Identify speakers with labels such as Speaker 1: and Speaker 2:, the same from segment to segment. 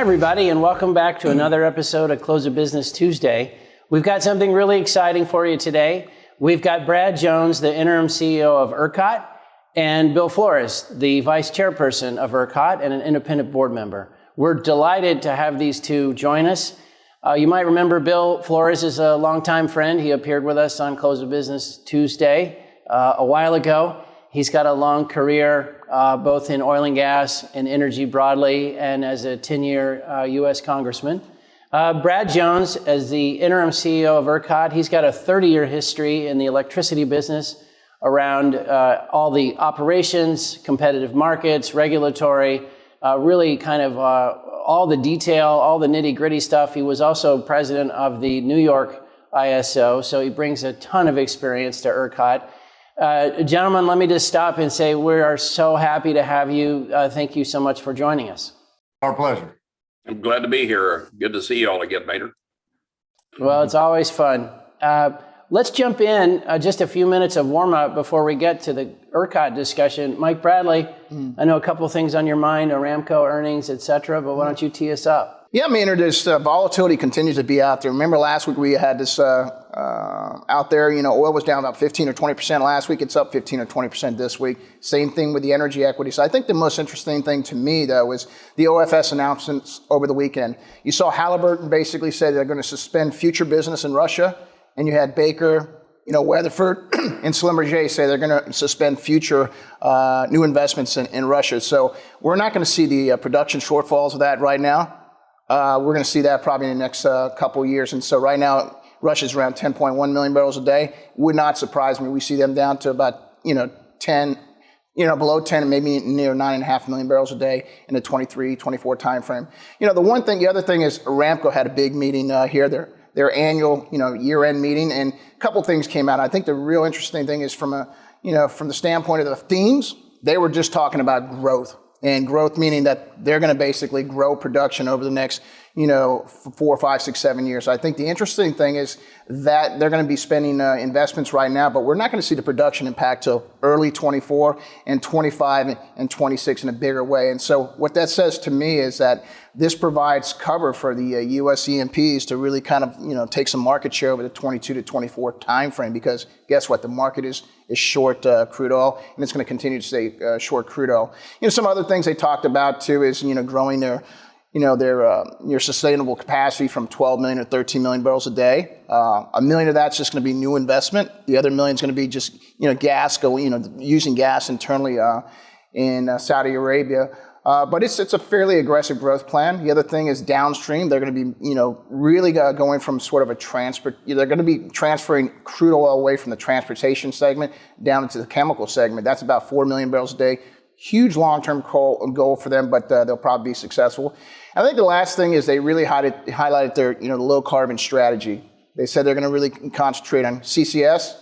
Speaker 1: everybody, and welcome back to another episode of Close of Business Tuesday. We've got something really exciting for you today. We've got Brad Jones, the interim CEO of ERCOT, and Bill Flores, the vice chairperson of ERCOT and an independent board member. We're delighted to have these two join us. You might remember Bill Flores is a longtime friend. He appeared with us on Close of Business Tuesday a while ago. He's got a long career both in oil and gas and energy broadly, and as a 10-year U.S. congressman. Brad Jones, as the interim CEO of ERCOT, he's got a 30-year history in the electricity business around all the operations, competitive markets, regulatory, really kind of all the detail, all the nitty-gritty stuff. He was also president of the New York ISO, so he brings a ton of experience to ERCOT. Gentlemen, let me just stop and say we are so happy to have you. Thank you so much for joining us.
Speaker 2: Our pleasure.
Speaker 3: I'm glad to be here. Good to see you all again, Maynard.
Speaker 1: Well, it's always fun. Let's jump in just a few minutes of warm-up before we get to the ERCOT discussion. Mike Bradley, I know a couple of things on your mind, Aramco earnings, et cetera, but why don't you tee us up?
Speaker 4: Yeah, Maynard, this volatility continues to be out there. Remember last week we had this out there, oil was down about 15 or 20% last week. It's up 15 or 20% this week. Same thing with the energy equity. So I think the most interesting thing to me, though, was the OFS announcements over the weekend. You saw Halliburton basically say they're going to suspend future business in Russia, and you had Baker, Weatherford and Schlumberger say they're going to suspend future new investments in Russia. So we're not going to see the production shortfalls of that right now. We're going to see that probably in the next couple of years. And so right now, Russia's around 10.1 million barrels a day. Would not surprise me. We see them down to about, 10, below 10 and maybe near 9.5 million barrels a day in the 23, 24 timeframe. The other thing is Aramco had a big meeting here, their annual, year-end meeting, and a couple things came out. I think the real interesting thing is from the standpoint of the themes, they were just talking about growth. And growth meaning that they're going to basically grow production over the next, 4, 5, 6, 7 years. So I think the interesting thing is that they're going to be spending investments right now, but we're not going to see the production impact till early 24 and 25 and 26 in a bigger way. And so what that says to me is that this provides cover for the U.S. E&Ps to really kind of, take some market share over the 22 to 24 timeframe, because guess what? The market is short crude oil, and it's going to continue to stay short crude oil. Some other things they talked about too is, growing their sustainable capacity from 12 million to 13 million barrels a day. 1 million of that's just going to be new investment. The other 1 million is going to be just, gas using gas internally in Saudi Arabia. But it's a fairly aggressive growth plan. The other thing is downstream. They're going to be, really going from sort of a they're going to be transferring crude oil away from the transportation segment down into the chemical segment. That's about 4 million barrels a day. Huge long-term goal for them, but they'll probably be successful. I think the last thing is they really highlighted their, low carbon strategy. They said they're going to really concentrate on CCS,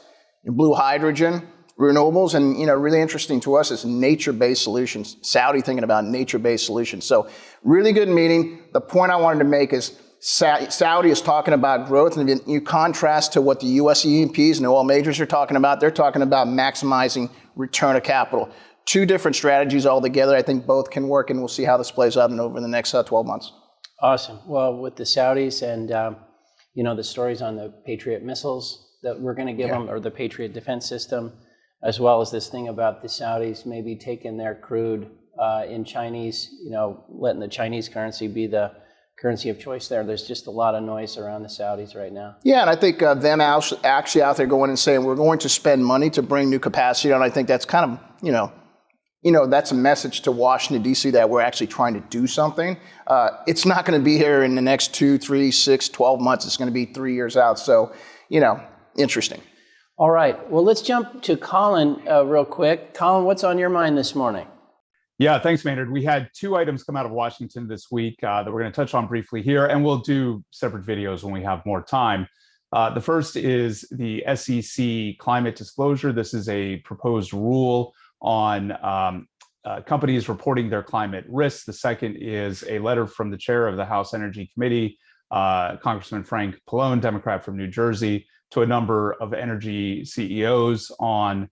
Speaker 4: blue hydrogen, renewables, and really interesting to us is nature-based solutions. Saudi thinking about nature-based solutions. So really good meeting. The point I wanted to make is Saudi is talking about growth, and you contrast to what the U.S. E&Ps and the oil majors are talking about. They're talking about maximizing return of capital. Two different strategies altogether. I think both can work, and we'll see how this plays out over the next 12 months.
Speaker 1: Awesome. Well, with the Saudis and the stories on the Patriot missiles that we're going to give them, or the Patriot defense system, as well as this thing about the Saudis maybe taking their crude in Chinese, letting the Chinese currency be the currency of choice there. There's just a lot of noise around the Saudis right now. Yeah,
Speaker 4: and I think them actually out there going and saying we're going to spend money to bring new capacity on. I think that's kind of, that's a message to Washington, D.C. that we're actually trying to do something. It's not going to be here in the next 2, 3, 6, 12 months. It's going to be 3 years out. So, interesting.
Speaker 1: All right. Well, let's jump to Colin real quick. Colin, what's on your mind this morning?
Speaker 5: Yeah, thanks, Maynard. We had 2 items come out of Washington this week that we're going to touch on briefly here, and we'll do separate videos when we have more time. The first is the SEC climate disclosure. This is a proposed rule on companies reporting their climate risks. The second is a letter from the chair of the House Energy Committee, Congressman Frank Pallone, Democrat from New Jersey, to a number of energy CEOs on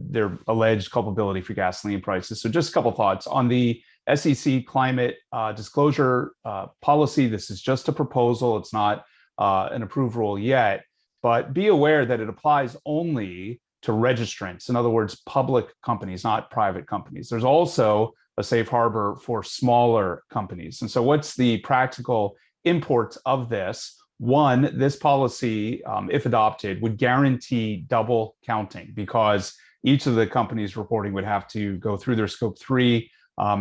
Speaker 5: their alleged culpability for gasoline prices. So just a couple thoughts. On the SEC climate disclosure policy. This is just a proposal. It's not an approved rule yet, but be aware that it applies only to registrants. In other words, public companies, not private companies. There's also a safe harbor for smaller companies. And so what's the practical import of this? One, this policy, if adopted, would guarantee double counting because each of the companies reporting would have to go through their scope 3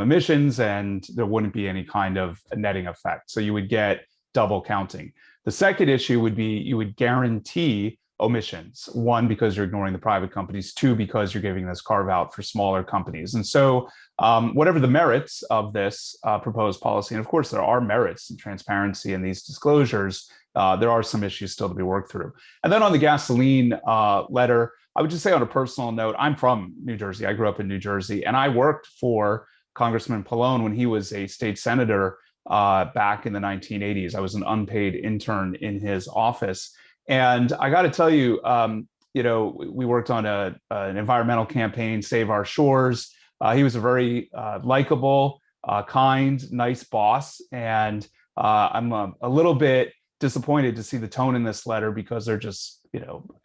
Speaker 5: emissions, and there wouldn't be any kind of netting effect. So you would get double counting. The second issue would be you would guarantee omissions. One, because you're ignoring the private companies. Two, because you're giving this carve out for smaller companies. And so whatever the merits of this proposed policy, and of course there are merits and transparency in these disclosures, there are some issues still to be worked through. And then on the gasoline letter, I would just say on a personal note, I'm from New Jersey. I grew up in New Jersey, and I worked for Congressman Pallone when he was a state senator back in the 1980s. I was an unpaid intern in his office. And I got to tell you, we worked on an environmental campaign, Save Our Shores. He was a very likable, kind, nice boss. And I'm a little bit disappointed to see the tone in this letter because they're just,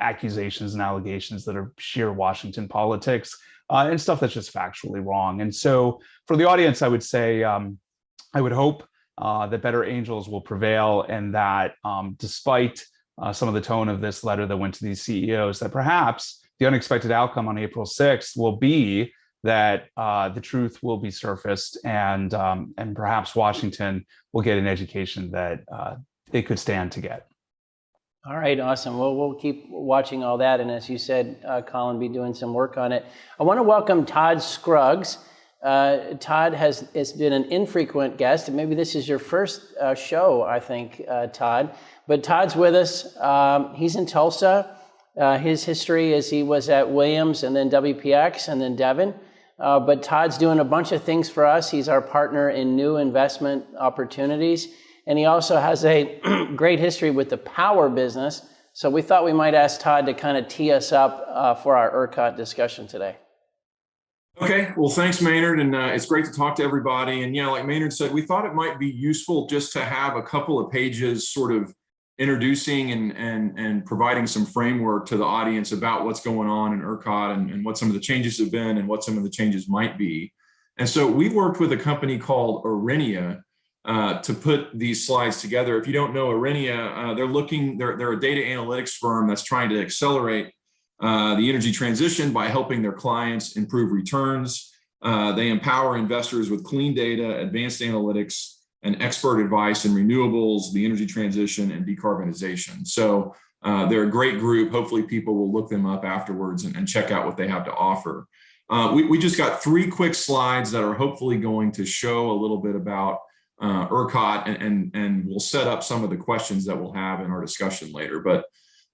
Speaker 5: accusations and allegations that are sheer Washington politics and stuff that's just factually wrong. And so for the audience, I would say, I would hope that better angels will prevail and that despite some of the tone of this letter that went to these CEOs, that perhaps the unexpected outcome on April 6th will be that the truth will be surfaced and perhaps Washington will get an education that it could stand to get.
Speaker 1: All right, awesome. Well, we'll keep watching all that. And as you said, Colin, be doing some work on it. I want to welcome Todd Scruggs. Todd has been an infrequent guest, and maybe this is your first show, I think, Todd. But Todd's with us. He's in Tulsa. His history is he was at Williams and then WPX and then Devon. But Todd's doing a bunch of things for us. He's our partner in new investment opportunities. And he also has a great history with the power business. So we thought we might ask Todd to kind of tee us up for our ERCOT discussion today.
Speaker 2: Okay, well, thanks, Maynard, and it's great to talk to everybody. And yeah, like Maynard said, we thought it might be useful just to have a couple of pages sort of introducing and providing some framework to the audience about what's going on in ERCOT and what some of the changes have been and what some of the changes might be. And so we worked with a company called Aurinia to put these slides together. If you don't know Aurinia, they're a data analytics firm that's trying to accelerate the energy transition by helping their clients improve returns. They empower investors with clean data, advanced analytics, and expert advice in renewables, the energy transition, and decarbonization. So they're a great group. Hopefully people will look them up afterwards and check out what they have to offer. We just got 3 quick slides that are hopefully going to show a little bit about ERCOT, and we'll set up some of the questions that we'll have in our discussion later. But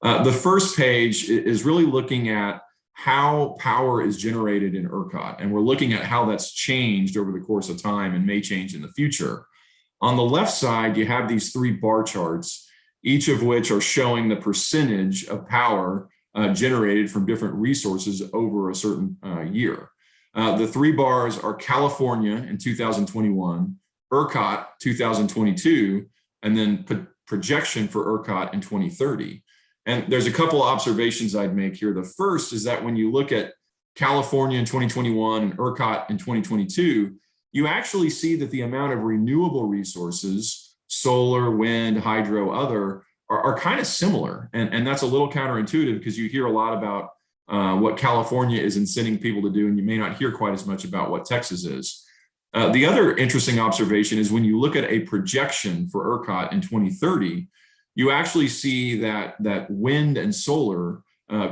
Speaker 2: the first page is really looking at how power is generated in ERCOT, and we're looking at how that's changed over the course of time and may change in the future. On the left side, you have these 3 bar charts, each of which are showing the percentage of power generated from different resources over a certain year. The 3 bars are California in 2021, ERCOT 2022, and then projection for ERCOT in 2030. And there's a couple of observations I'd make here. The first is that when you look at California in 2021 and ERCOT in 2022, you actually see that the amount of renewable resources, solar, wind, hydro, other, are kind of similar. And that's a little counterintuitive because you hear a lot about what California is incenting people to do, and you may not hear quite as much about what Texas is. The other interesting observation is when you look at a projection for ERCOT in 2030, you actually see that wind and solar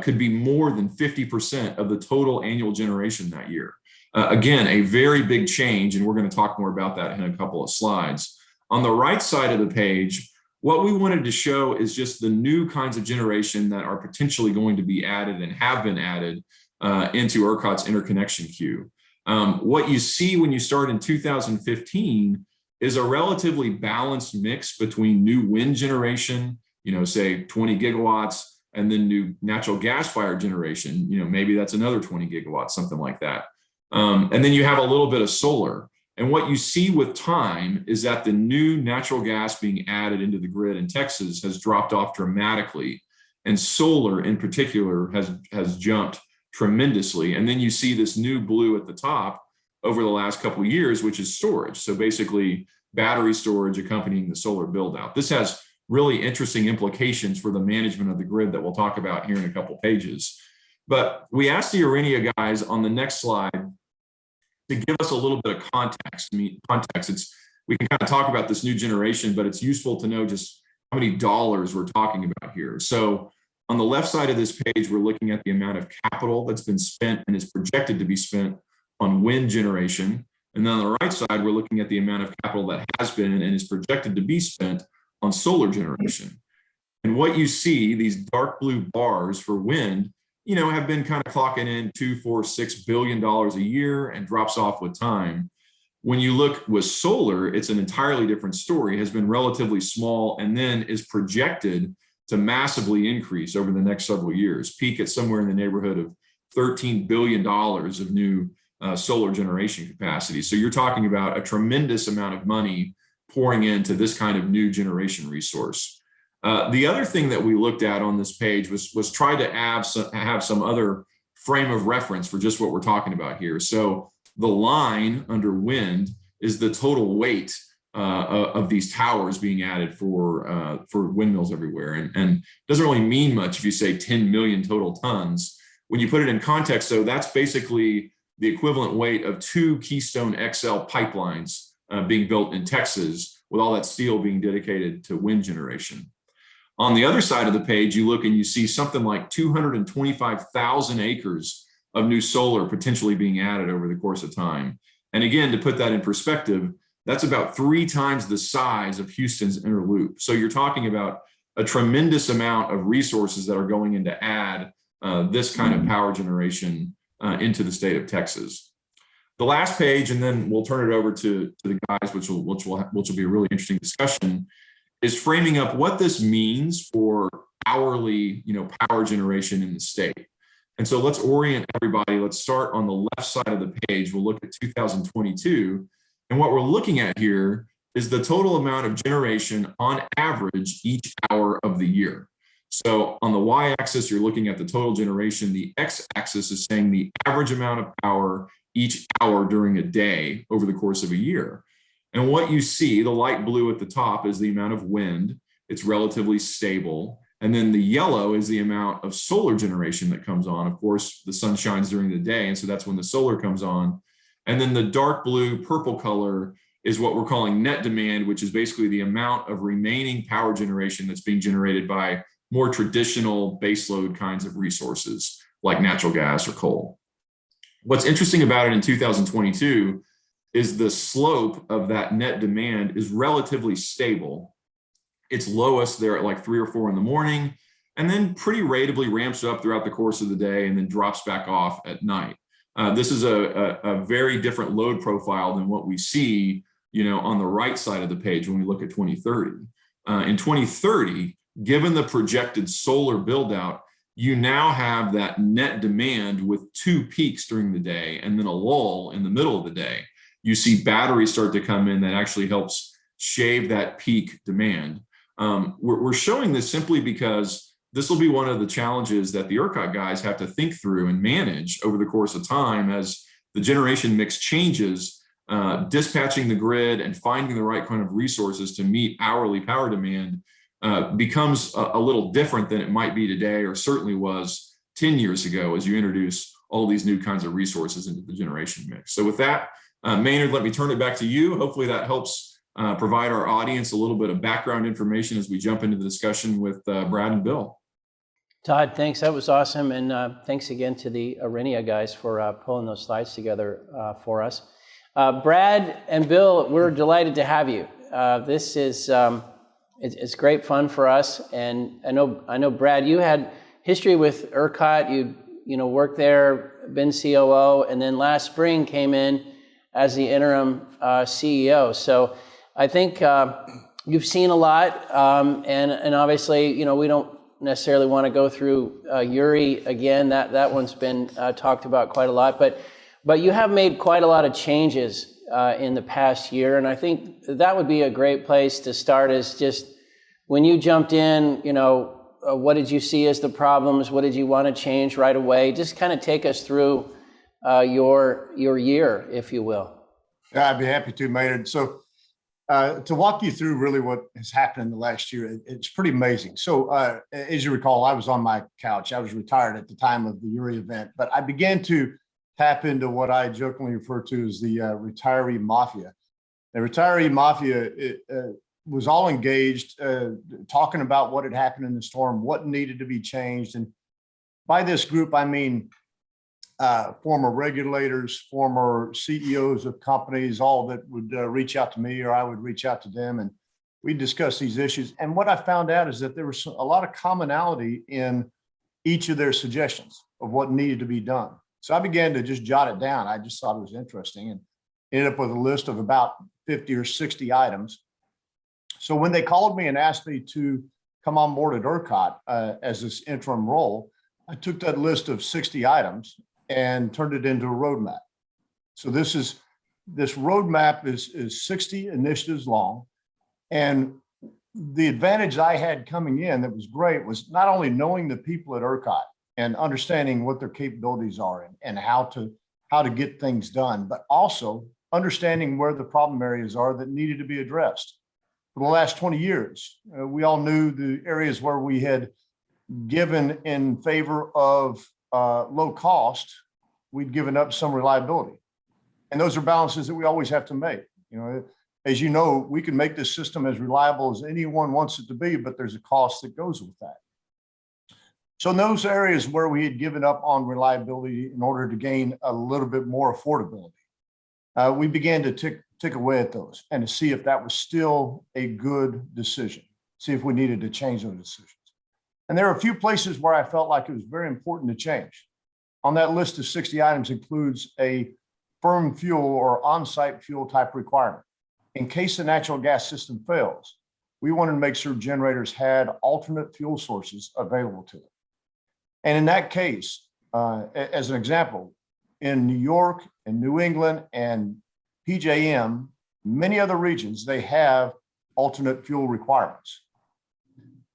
Speaker 2: could be more than 50% of the total annual generation that year. Again, a very big change, and we're going to talk more about that in a couple of slides. On the right side of the page, what we wanted to show is just the new kinds of generation that are potentially going to be added and have been added into ERCOT's interconnection queue. What you see when you start in 2015 is a relatively balanced mix between new wind generation, say 20 gigawatts, and then new natural gas-fired generation, maybe that's another 20 gigawatts, something like that. And then you have a little bit of solar. And what you see with time is that the new natural gas being added into the grid in Texas has dropped off dramatically. And solar in particular has jumped tremendously. And then you see this new blue at the top over the last couple of years, which is storage. So basically battery storage accompanying the solar build out. This has really interesting implications for the management of the grid that we'll talk about here in a couple pages. But we asked the Arenia guys on the next slide to give us a little bit of context. We can kind of talk about this new generation, but it's useful to know just how many dollars we're talking about here. So on the left side of this page, we're looking at the amount of capital that's been spent and is projected to be spent on wind generation. And then on the right side, we're looking at the amount of capital that has been and is projected to be spent on solar generation. And what you see, these dark blue bars for wind, have been kind of clocking in $2, $4, $6 billion a year and drops off with time. When you look with solar, it's an entirely different story, has been relatively small and then is projected to massively increase over the next several years, peak at somewhere in the neighborhood of $13 billion of new solar generation capacity. So you're talking about a tremendous amount of money pouring into this kind of new generation resource. The other thing that we looked at on this page was try to have some other frame of reference for just what we're talking about here. So the line under wind is the total weight of these towers being added for windmills everywhere. And doesn't really mean much if you say 10 million total tons. When you put it in context, though, that's basically the equivalent weight of 2 Keystone XL pipelines being built in Texas, with all that steel being dedicated to wind generation. On the other side of the page, you look and you see something like 225,000 acres of new solar potentially being added over the course of time. And again, to put that in perspective, that's about 3 times the size of Houston's inner loop. So you're talking about a tremendous amount of resources that are going in to add this kind of power generation into the state of Texas. The last page, and then we'll turn it over to the guys, which will be a really interesting discussion, is framing up what this means for hourly, power generation in the state. And so let's orient everybody. Let's start on the left side of the page. We'll look at 2022. And what we're looking at here is the total amount of generation on average each hour of the year. So on the y-axis, you're looking at the total generation. The x-axis is saying the average amount of power each hour during a day over the course of a year. And what you see, the light blue at the top, is the amount of wind. It's relatively stable. And then the yellow is the amount of solar generation that comes on. Of course, the sun shines during the day, and so that's when the solar comes on. And then the dark blue, purple color is what we're calling net demand, which is basically the amount of remaining power generation that's being generated by more traditional baseload kinds of resources like natural gas or coal. What's interesting about it in 2022 is the slope of that net demand is relatively stable. It's lowest there at like 3 or 4 in the morning, and then pretty ratably ramps up throughout the course of the day and then drops back off at night. This is a very different load profile than what we see, on the right side of the page when we look at 2030. In 2030, given the projected solar build out, you now have that net demand with 2 peaks during the day and then a lull in the middle of the day. You see batteries start to come in that actually helps shave that peak demand. We're showing this simply because this will be one of the challenges that the ERCOT guys have to think through and manage over the course of time as the generation mix changes. Dispatching the grid and finding the right kind of resources to meet hourly power demand becomes a little different than it might be today, or certainly was 10 years ago, as you introduce all these new kinds of resources into the generation mix. So with that, Maynard, let me turn it back to you. Hopefully that helps provide our audience a little bit of background information as we jump into the discussion with Brad and Bill.
Speaker 1: Todd, thanks. That was awesome. And thanks again to the Arenia guys for pulling those slides together for us. Brad and Bill, we're delighted to have you. This is it's great fun for us. And I know Brad, you had history with ERCOT. You worked there, been COO, and then last spring came in as the interim CEO. So I think you've seen a lot, and obviously, we don't necessarily want to go through Uri again. That one's been talked about quite a lot, but you have made quite a lot of changes in the past year. And I think that would be a great place to start, is just when you jumped in, what did you see as the problems? What did you want to change right away? Just kind of take us through your year, if you will.
Speaker 6: Yeah, I'd be happy to, Maynard. So to walk you through really what has happened in the last year, it's pretty amazing. So as you recall, I was on my couch. I was retired at the time of the Uri event, but I began to tap into what I jokingly refer to as the retiree mafia. The retiree mafia was all engaged, talking about what had happened in the storm, what needed to be changed. And by this group, I mean former regulators, former CEOs of companies, all that would reach out to me or I would reach out to them, and we'd discuss these issues. And what I found out is that there was a lot of commonality in each of their suggestions of what needed to be done. So I began to just jot it down. I just thought it was interesting and ended up with a list of about 50 or 60 items. So when they called me and asked me to come on board at ERCOT as this interim role, I took that list of 60 items and turned it into a roadmap. So this roadmap is 60 initiatives long. And the advantage I had coming in that was great was not only knowing the people at ERCOT and understanding what their capabilities are and how to get things done, but also understanding where the problem areas are that needed to be addressed. For the last 20 years, we all knew the areas where we had given in favor of low cost, we'd given up some reliability. And those are balances that we always have to make. As you know, we can make this system as reliable as anyone wants it to be, but there's a cost that goes with that. So in those areas where we had given up on reliability in order to gain a little bit more affordability, we began to tick away at those and to see if that was still a good decision, see if we needed to change those decisions. And there are a few places where I felt like it was very important to change. On that list of 60 items includes a firm fuel or on-site fuel type requirement. In case the natural gas system fails, we wanted to make sure generators had alternate fuel sources available to them. And in that case, as an example, in New York and New England and PJM, many other regions, they have alternate fuel requirements.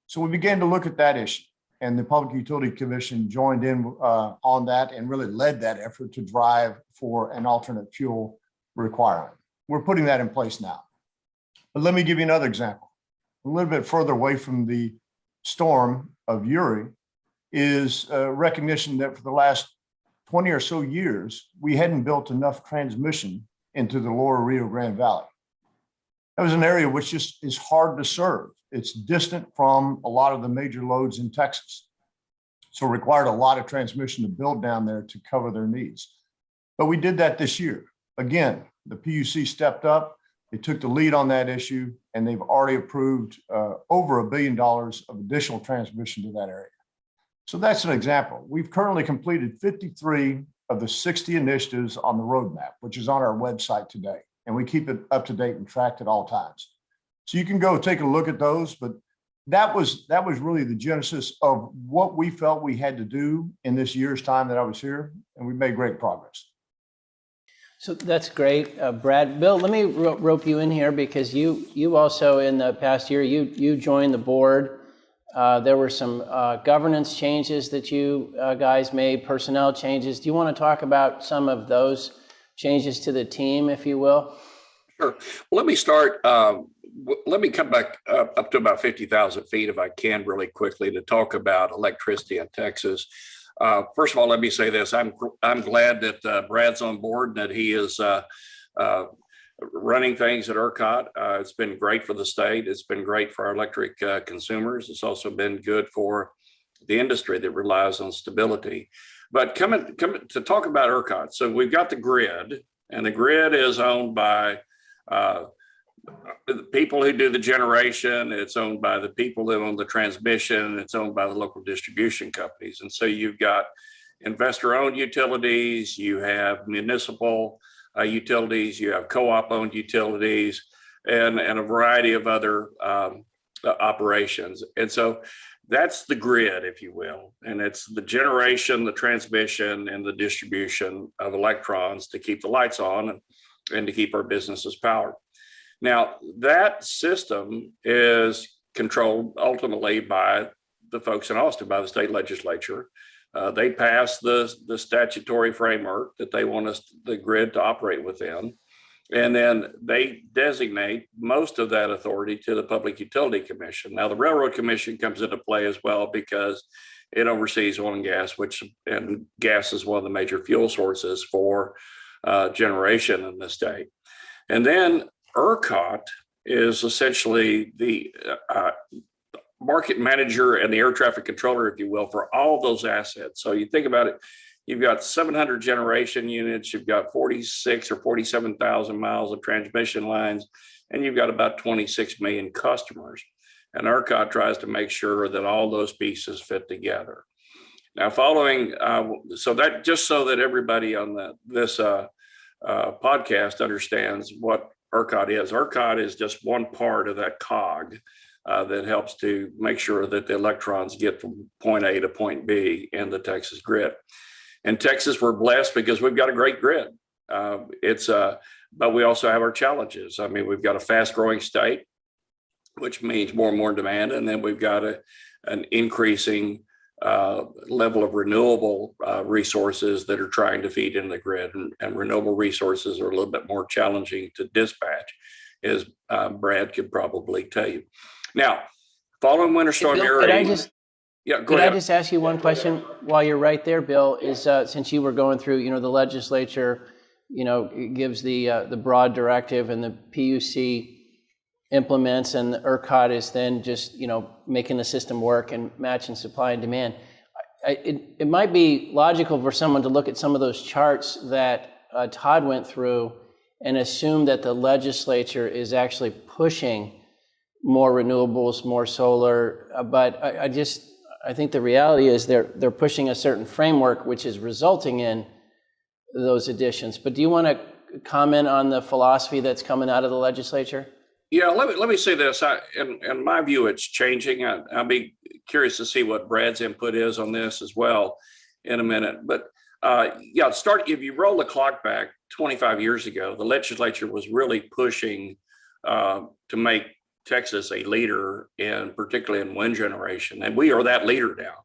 Speaker 6: So we began to look at that issue, and the Public Utility Commission joined in on that and really led that effort to drive for an alternate fuel requirement. We're putting that in place now. But let me give you another example. A little bit further away from the storm of Uri is recognition that for the last 20 or so years, we hadn't built enough transmission into the lower Rio Grande Valley. That was an area which just is hard to serve. It's distant from a lot of the major loads in Texas. So it required a lot of transmission to build down there to cover their needs. But we did that this year. Again, the PUC stepped up, they took the lead on that issue, and they've already approved over $1 billion of additional transmission to that area. So that's an example. We've currently completed 53 of the 60 initiatives on the roadmap, which is on our website today. And we keep it up to date and tracked at all times. So you can go take a look at those, but that was really the genesis of what we felt we had to do in this year's time that I was here, and we made great progress.
Speaker 1: So that's great, Brad. Bill, let me rope you in here because you also in the past year, you joined the board. There were some governance changes that you guys made, personnel changes. Do you want to talk about some of those changes to the team, if you will?
Speaker 3: Sure. Well, let me start. Let me come back up to about 50,000 feet, if I can, really quickly, to talk about electricity in Texas. First of all, let me say this. I'm glad that Brad's on board and that he is running things at ERCOT. It's been great for the state. It's been great for our electric consumers. It's also been good for the industry that relies on stability. But coming to talk about ERCOT. So we've got the grid, and the grid is owned by the people who do the generation. It's owned by the people that own the transmission. It's owned by the local distribution companies. And so you've got investor-owned utilities, you have municipal utilities, you have co-op-owned utilities, and a variety of other operations. And so that's the grid, if you will. And it's the generation, the transmission, and the distribution of electrons to keep the lights on and to keep our businesses powered. Now, that system is controlled ultimately by the folks in Austin, by the state legislature. They pass the statutory framework that they want the grid to operate within. And then they designate most of that authority to the Public Utility Commission. Now, the Railroad Commission comes into play as well because it oversees oil and gas, and gas is one of the major fuel sources for generation in the state. And then ERCOT is essentially the market manager and the air traffic controller, if you will, for all those assets. So you think about it, you've got 700 generation units, you've got 46 or 47,000 miles of transmission lines, and you've got about 26 million customers. And ERCOT tries to make sure that all those pieces fit together. Now, following, so that just so that everybody on this podcast understands what ERCOT is. ERCOT is just one part of that cog that helps to make sure that the electrons get from point A to point B in the Texas grid. In Texas, we're blessed because we've got a great grid. But we also have our challenges. I mean, we've got a fast growing state, which means more and more demand. And then we've got an increasing level of renewable resources that are trying to feed into the grid. And renewable resources are a little bit more challenging to dispatch, as Brad could probably tell you. Now, following Winter Storm Uri.
Speaker 1: Could I just ask you one question while you're right there, Bill? Is since you were going through, the legislature, gives the broad directive, and the PUC implements, and the ERCOT is then just making the system work and matching supply and demand. It might be logical for someone to look at some of those charts that Todd went through and assume that the legislature is actually pushing more renewables, more solar, but I think the reality is they're pushing a certain framework which is resulting in those additions. But do you want to comment on the philosophy that's coming out of the legislature?
Speaker 3: Yeah, let me say this. In my view, it's changing. I'll be curious to see what Brad's input is on this as well in a minute. But if you roll the clock back 25 years ago, the legislature was really pushing to make Texas a leader particularly in wind generation. And we are that leader now.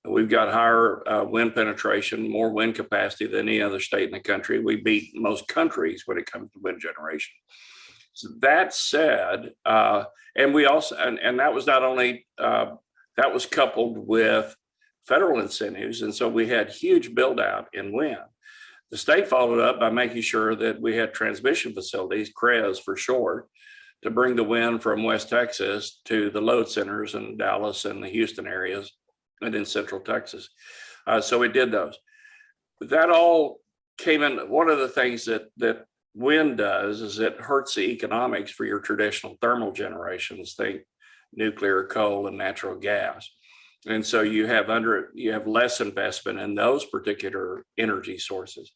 Speaker 3: We've got higher wind penetration, more wind capacity than any other state in the country. We beat most countries when it comes to wind generation. So that said, and we also, and that was not only, that was coupled with federal incentives. And so we had huge build out in wind. The state followed up by making sure that we had transmission facilities, CREZ for short, to bring the wind from West Texas to the load centers in Dallas and the Houston areas and in Central Texas. So we did those. That all came in. One of the things that wind does is it hurts the economics for your traditional thermal generations, think nuclear, coal, and natural gas. And so you have less investment in those particular energy sources.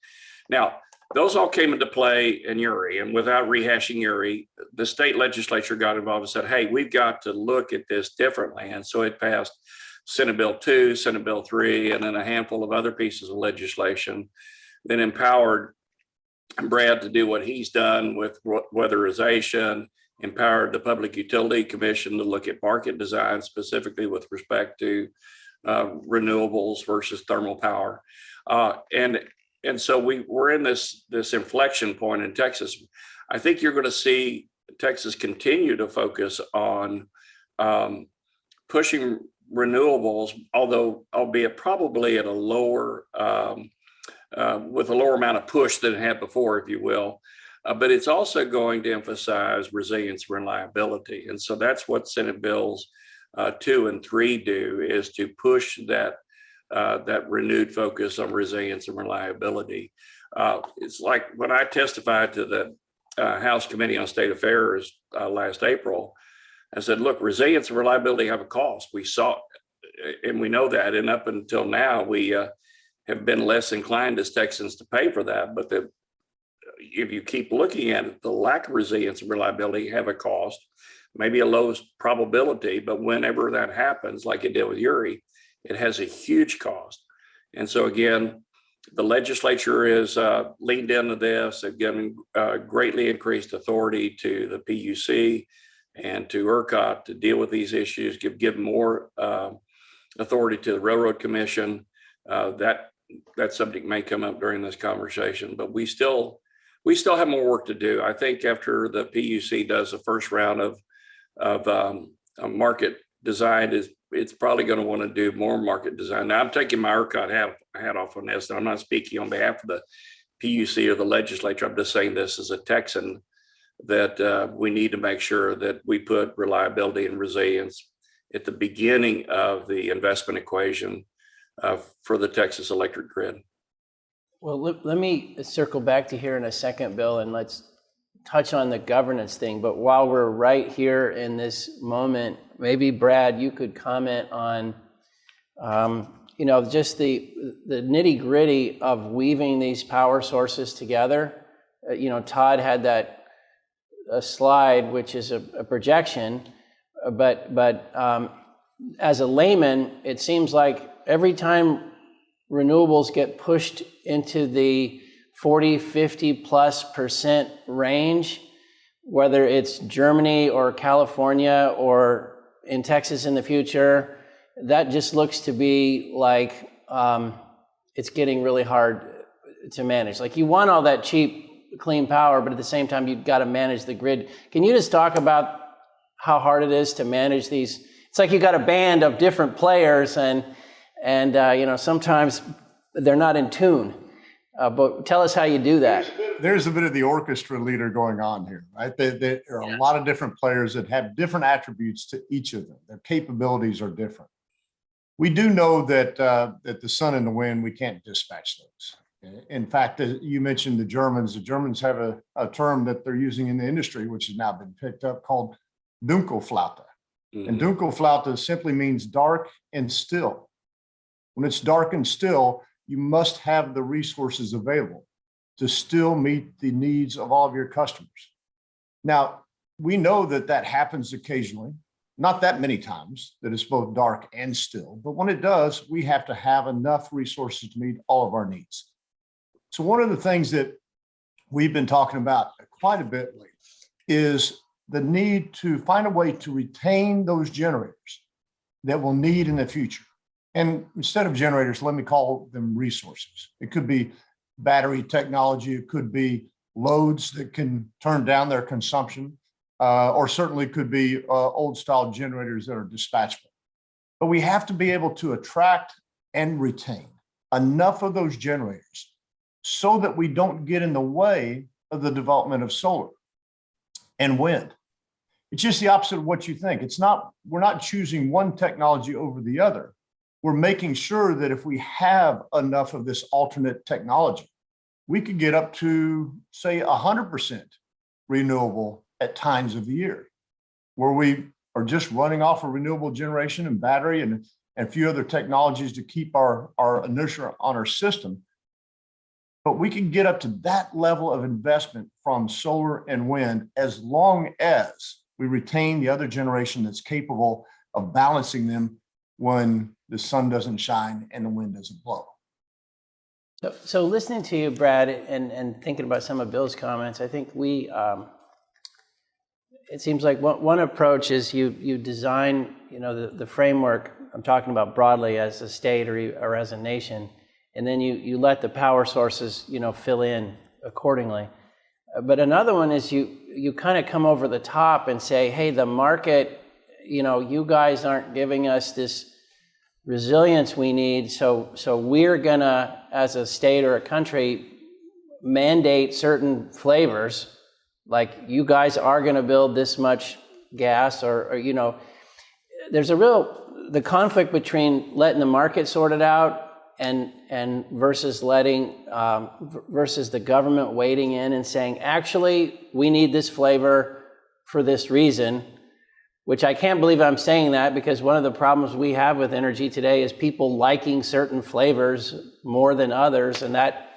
Speaker 3: Now, those all came into play in Uri, and without rehashing Uri, the state legislature got involved and said, hey, we've got to look at this differently. And so it passed Senate Bill 2, Senate Bill 3, and then a handful of other pieces of legislation that empowered Brad to do what he's done with weatherization, empowered the Public Utility Commission to look at market design specifically with respect to renewables versus thermal power. And so we're in this inflection point in Texas. I think you're going to see Texas continue to focus on pushing renewables, albeit probably at a lower, with a lower amount of push than it had before, if you will. But it's also going to emphasize resilience and reliability. And so that's what Senate Bills 2 and 3 do, is to push that renewed focus on resilience and reliability. It's like when I testified to the House Committee on State Affairs last April, I said, look, resilience and reliability have a cost. We saw, and we know that, and up until now, we have been less inclined as Texans to pay for that. But if you keep looking at it, the lack of resilience and reliability have a cost, maybe a low probability, but whenever that happens, like it did with Uri, it has a huge cost. And so again, The legislature is leaned into this. They've given greatly increased authority to the PUC and to ERCOT to deal with these issues, give more authority to the Railroad Commission. That subject may come up during this conversation, but we still have more work to do. I think after the PUC does the first round of market design, it's probably going to want to do more market design. Now, I'm taking my ERCOT hat off on this. I'm not speaking on behalf of the PUC or the legislature. I'm just saying this as a Texan, that we need to make sure that we put reliability and resilience at the beginning of the investment equation for the Texas electric grid.
Speaker 1: Well, let me circle back to here in a second, Bill, and let's touch on the governance thing. But while we're right here in this moment, maybe Brad, you could comment on, just the nitty gritty of weaving these power sources together. Todd had a slide, which is a projection, but as a layman, it seems like every time renewables get pushed into the 40, 50+% range, whether it's Germany or California or in Texas in the future, that just looks to be like it's getting really hard to manage. Like, you want all that cheap, clean power, but at the same time, you've got to manage the grid. Can you just talk about how hard it is to manage these? It's like you got a band of different players, and sometimes they're not in tune. But tell us how you do that.
Speaker 6: There's a bit of the orchestra leader going on here, right? There are a lot of different players that have different attributes to each of them. Their capabilities are different. We do know that the sun and the wind, we can't dispatch those. In fact, you mentioned the Germans. The Germans have a term that they're using in the industry, which has now been picked up, called Dunkelflaute. Mm-hmm. And Dunkelflaute simply means dark and still. When it's dark and still, you must have the resources available to still meet the needs of all of your customers. Now, we know that happens occasionally, not that many times, that it's both dark and still, but when it does, we have to have enough resources to meet all of our needs. So one of the things that we've been talking about quite a bit lately is the need to find a way to retain those generators that we'll need in the future. And instead of generators, let me call them resources. It could be battery technology. It could be loads that can turn down their consumption, or certainly could be old style generators that are dispatchable. But we have to be able to attract and retain enough of those generators so that we don't get in the way of the development of solar and wind. It's just the opposite of what you think. We're not choosing one technology over the other. We're making sure that if we have enough of this alternate technology, we could get up to, say, 100% renewable at times of the year, where we are just running off of renewable generation and battery and a few other technologies to keep our inertia on our system. But we can get up to that level of investment from solar and wind as long as we retain the other generation that's capable of balancing them when the sun doesn't shine and the wind doesn't blow.
Speaker 1: So listening to you, Brad, and thinking about some of Bill's comments, I think it seems like one approach is you design, the framework I'm talking about broadly as a state or as a nation, and then you let the power sources, fill in accordingly. But another one is you kind of come over the top and say, hey, the market, you guys aren't giving us this resilience we need, so we're gonna, as a state or a country, mandate certain flavors, like you guys are gonna build this much gas, or there's the conflict between letting the market sort it out and versus versus the government wading in and saying, actually, we need this flavor for this reason. Which I can't believe I'm saying that, because one of the problems we have with energy today is people liking certain flavors more than others, and that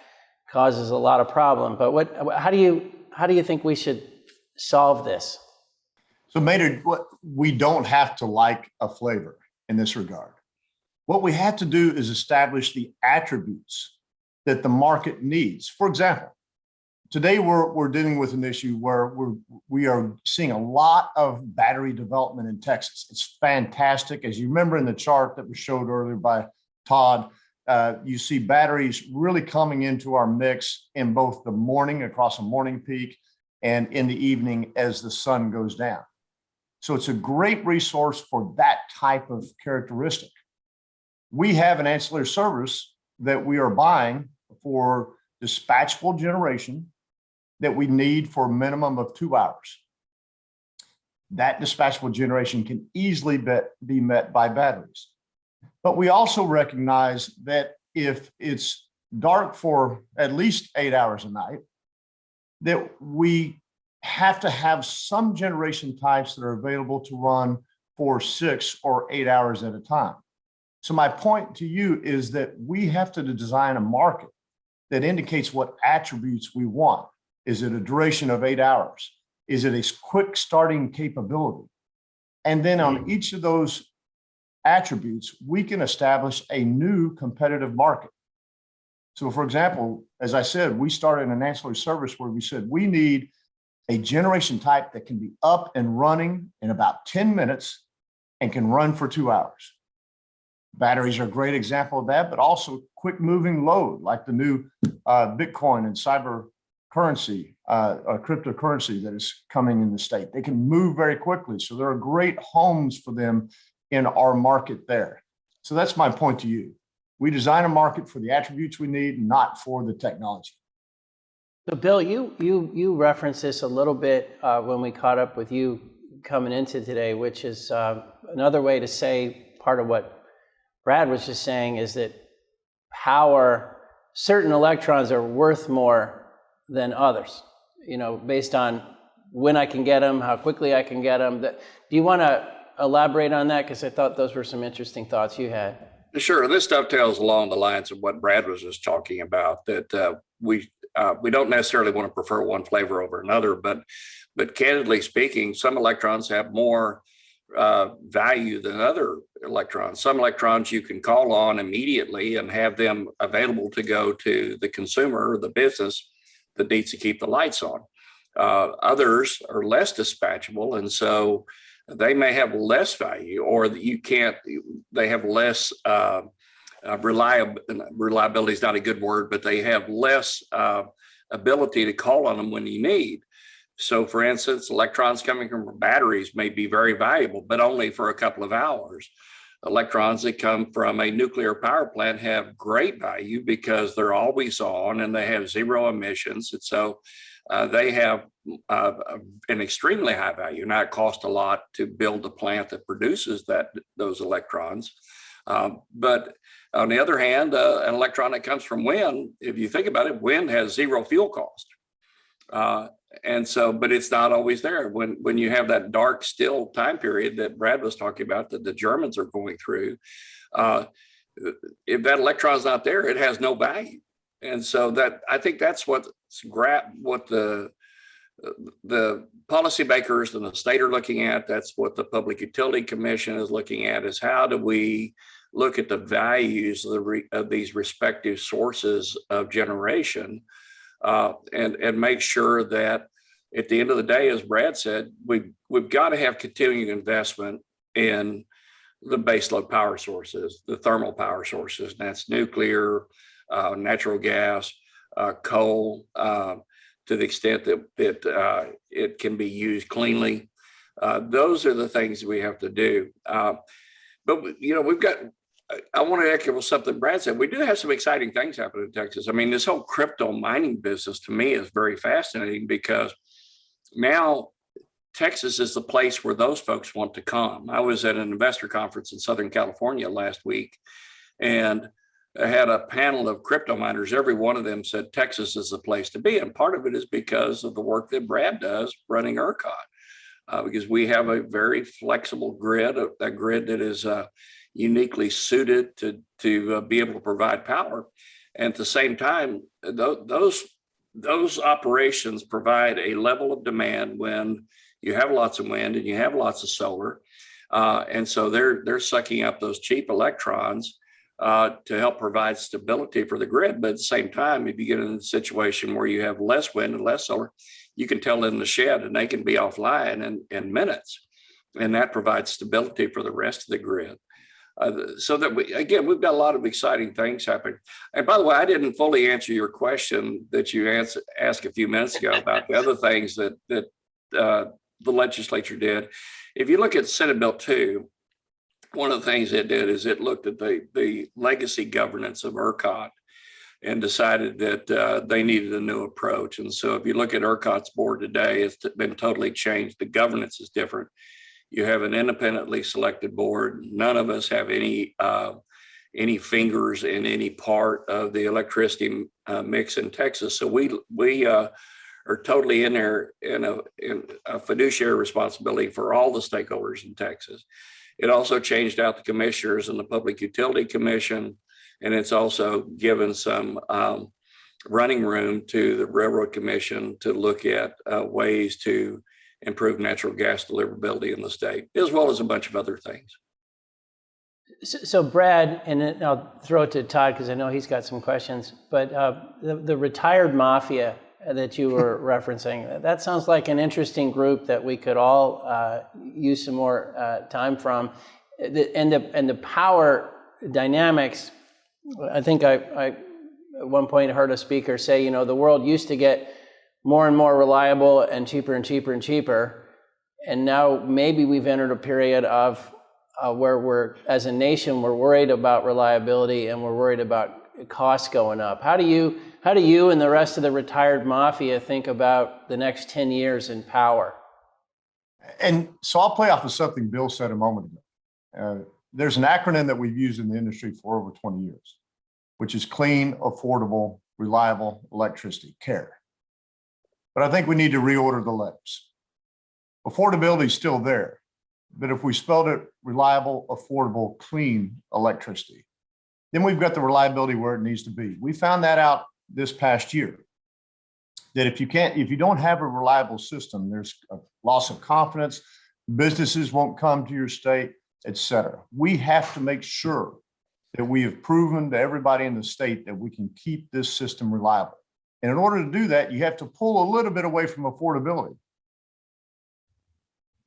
Speaker 1: causes a lot of problem. But how do you think we should solve this?
Speaker 6: So Maynard, we don't have to like a flavor in this regard. What we have to do is establish the attributes that the market needs. For example, today we're dealing with an issue where we are seeing a lot of battery development in Texas. It's fantastic. As you remember in the chart that was showed earlier by Todd, you see batteries really coming into our mix in both the morning, across a morning peak, and in the evening as the sun goes down. So it's a great resource for that type of characteristic. We have an ancillary service that we are buying for dispatchable generation that we need for a minimum of 2 hours. That dispatchable generation can easily be met by batteries. But we also recognize that if it's dark for at least 8 hours a night, that we have to have some generation types that are available to run for 6 or 8 hours at a time. So my point to you is that we have to design a market that indicates what attributes we want. Is it a duration of 8 hours? Is it a quick starting capability? And then on each of those attributes, we can establish a new competitive market. So for example, as I said, we started an ancillary service where we said we need a generation type that can be up and running in about 10 minutes and can run for 2 hours. Batteries are a great example of that, but also quick moving load, like the new Bitcoin and cyber currency, cryptocurrency that is coming in the state. They can move very quickly. So there are great homes for them in our market there. So that's my point to you. We design a market for the attributes we need, not for the technology.
Speaker 1: So Bill, you referenced this a little bit when we caught up with you coming into today, which is another way to say part of what Brad was just saying is that certain electrons are worth more than others, based on when I can get them, how quickly I can get them. Do you want to elaborate on that? Because I thought those were some interesting thoughts you had.
Speaker 3: Sure. This dovetails along the lines of what Brad was just talking about, that we don't necessarily want to prefer one flavor over another, but candidly speaking, some electrons have more value than other electrons. Some electrons you can call on immediately and have them available to go to the consumer or the business that needs to keep the lights on. Others are less dispatchable, and so they may have less value, or they have less reliability is not a good word, but they have less ability to call on them when you need. So for instance, electrons coming from batteries may be very valuable, but only for a couple of hours. Electrons that come from a nuclear power plant have great value because they're always on and they have zero emissions. And so they have an extremely high value. Now it costs a lot to build the plant that produces those electrons. But on the other hand, an electron that comes from wind, if you think about it, wind has zero fuel cost. And so, but it's not always there. When you have that dark, still time period that Brad was talking about, that the Germans are going through, if that electron is not there, it has no value. And so I think that's what the policymakers in the state are looking at. That's what the Public Utility Commission is looking at, is how do we look at the values of these respective sources of generation, and make sure that at the end of the day, as Brad said, we've got to have continuing investment in the baseload power sources, the thermal power sources. And that's nuclear, natural gas, coal, to the extent that it can be used cleanly. Those are the things we have to do. But I want to echo something Brad said. We do have some exciting things happening in Texas. I mean, this whole crypto mining business to me is very fascinating, because now Texas is the place where those folks want to come. I was at an investor conference in Southern California last week, and I had a panel of crypto miners. Every one of them said Texas is the place to be. And part of it is because of the work that Brad does running ERCOT, because we have a very flexible grid, a grid that is uniquely suited to be able to provide power. And at the same time, those operations provide a level of demand when you have lots of wind and you have lots of solar. And so they're sucking up those cheap electrons to help provide stability for the grid. But at the same time, if you get in a situation where you have less wind and less solar, you can tell them in the shed and they can be offline in minutes. And that provides stability for the rest of the grid. So that we've got a lot of exciting things happening. And by the way, I didn't fully answer your question that you asked a few minutes ago about the other things that the legislature did. If you look at Senate Bill 2, one of the things it did is it looked at the legacy governance of ERCOT and decided that they needed a new approach. And so if you look at ERCOT's board today, it's been totally changed. The governance is different. You have an independently selected board. None of us have any fingers in any part of the electricity mix in Texas. So we are totally in there in a fiduciary responsibility for all the stakeholders in Texas. It also changed out the commissioners in the Public Utility Commission, and it's also given some running room to the Railroad Commission to look at ways to improve natural gas deliverability in the state, as well as a bunch of other things.
Speaker 1: So Brad, and then I'll throw it to Todd because I know he's got some questions, but the retired mafia that you were referencing, that sounds like an interesting group that we could all use some more time from. And the power dynamics, I think I at one point heard a speaker say, the world used to get more and more reliable and cheaper and cheaper and cheaper. And now maybe we've entered a period of where we're, as a nation, we're worried about reliability and we're worried about costs going up. How do you and the rest of the retired mafia think about the next 10 years in power?
Speaker 6: And so I'll play off of something Bill said a moment ago. There's an acronym that we've used in the industry for over 20 years, which is clean, affordable, reliable electricity, CARE. But I think we need to reorder the letters. Affordability is still there, but if we spelled it reliable, affordable, clean electricity, then we've got the reliability where it needs to be. We found that out this past year, that if you don't have a reliable system, there's a loss of confidence, businesses won't come to your state, et cetera. We have to make sure that we have proven to everybody in the state that we can keep this system reliable. And in order to do that, you have to pull a little bit away from affordability.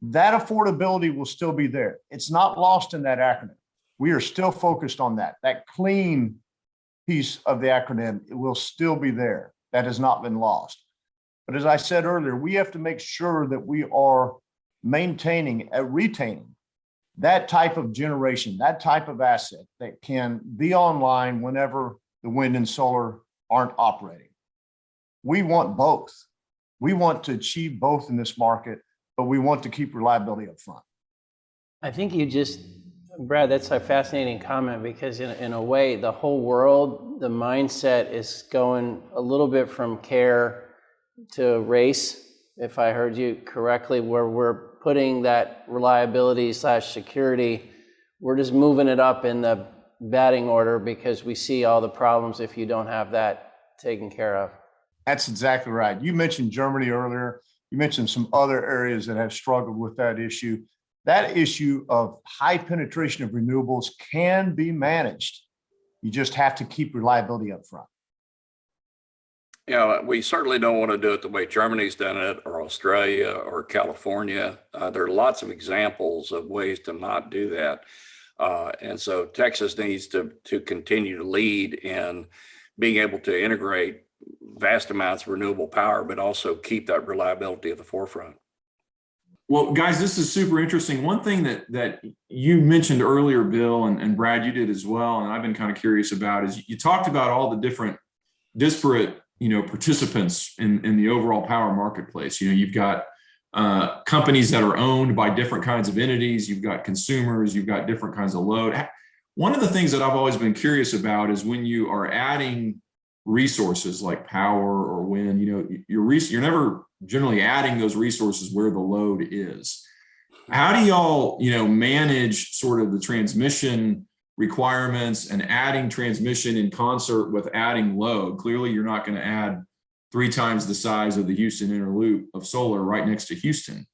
Speaker 6: That affordability will still be there. It's not lost in that acronym. We are still focused on that. That clean piece of the acronym, it will still be there. That has not been lost. But as I said earlier, we have to make sure that we are maintaining and retaining that type of generation, that type of asset that can be online whenever the wind and solar aren't operating. We want both. We want to achieve both in this market, but we want to keep reliability up front.
Speaker 1: I think Brad, that's a fascinating comment because in a way, the whole world, the mindset is going a little bit from care to race, if I heard you correctly, where we're putting that reliability / security, we're just moving it up in the batting order because we see all the problems if you don't have that taken care of.
Speaker 6: That's exactly right. You mentioned Germany earlier. You mentioned some other areas that have struggled with that issue. That issue of high penetration of renewables can be managed. You just have to keep reliability up front.
Speaker 3: We certainly don't want to do it the way Germany's done it, or Australia, or California. There are lots of examples of ways to not do that. And so Texas needs to continue to lead in being able to integrate vast amounts of renewable power, but also keep that reliability at the forefront.
Speaker 2: Well, guys, this is super interesting. One thing that you mentioned earlier, Bill, and Brad, you did as well, and I've been kind of curious about, is you talked about all the different disparate, participants in the overall power marketplace. You've got companies that are owned by different kinds of entities. You've got consumers. You've got different kinds of load. One of the things that I've always been curious about is when you are adding resources like power or wind, you're never generally adding those resources where the load is. How do y'all, manage sort of the transmission requirements and adding transmission in concert with adding load? Clearly, you're not going to add 3 times the size of the Houston inner loop of solar right next to Houston.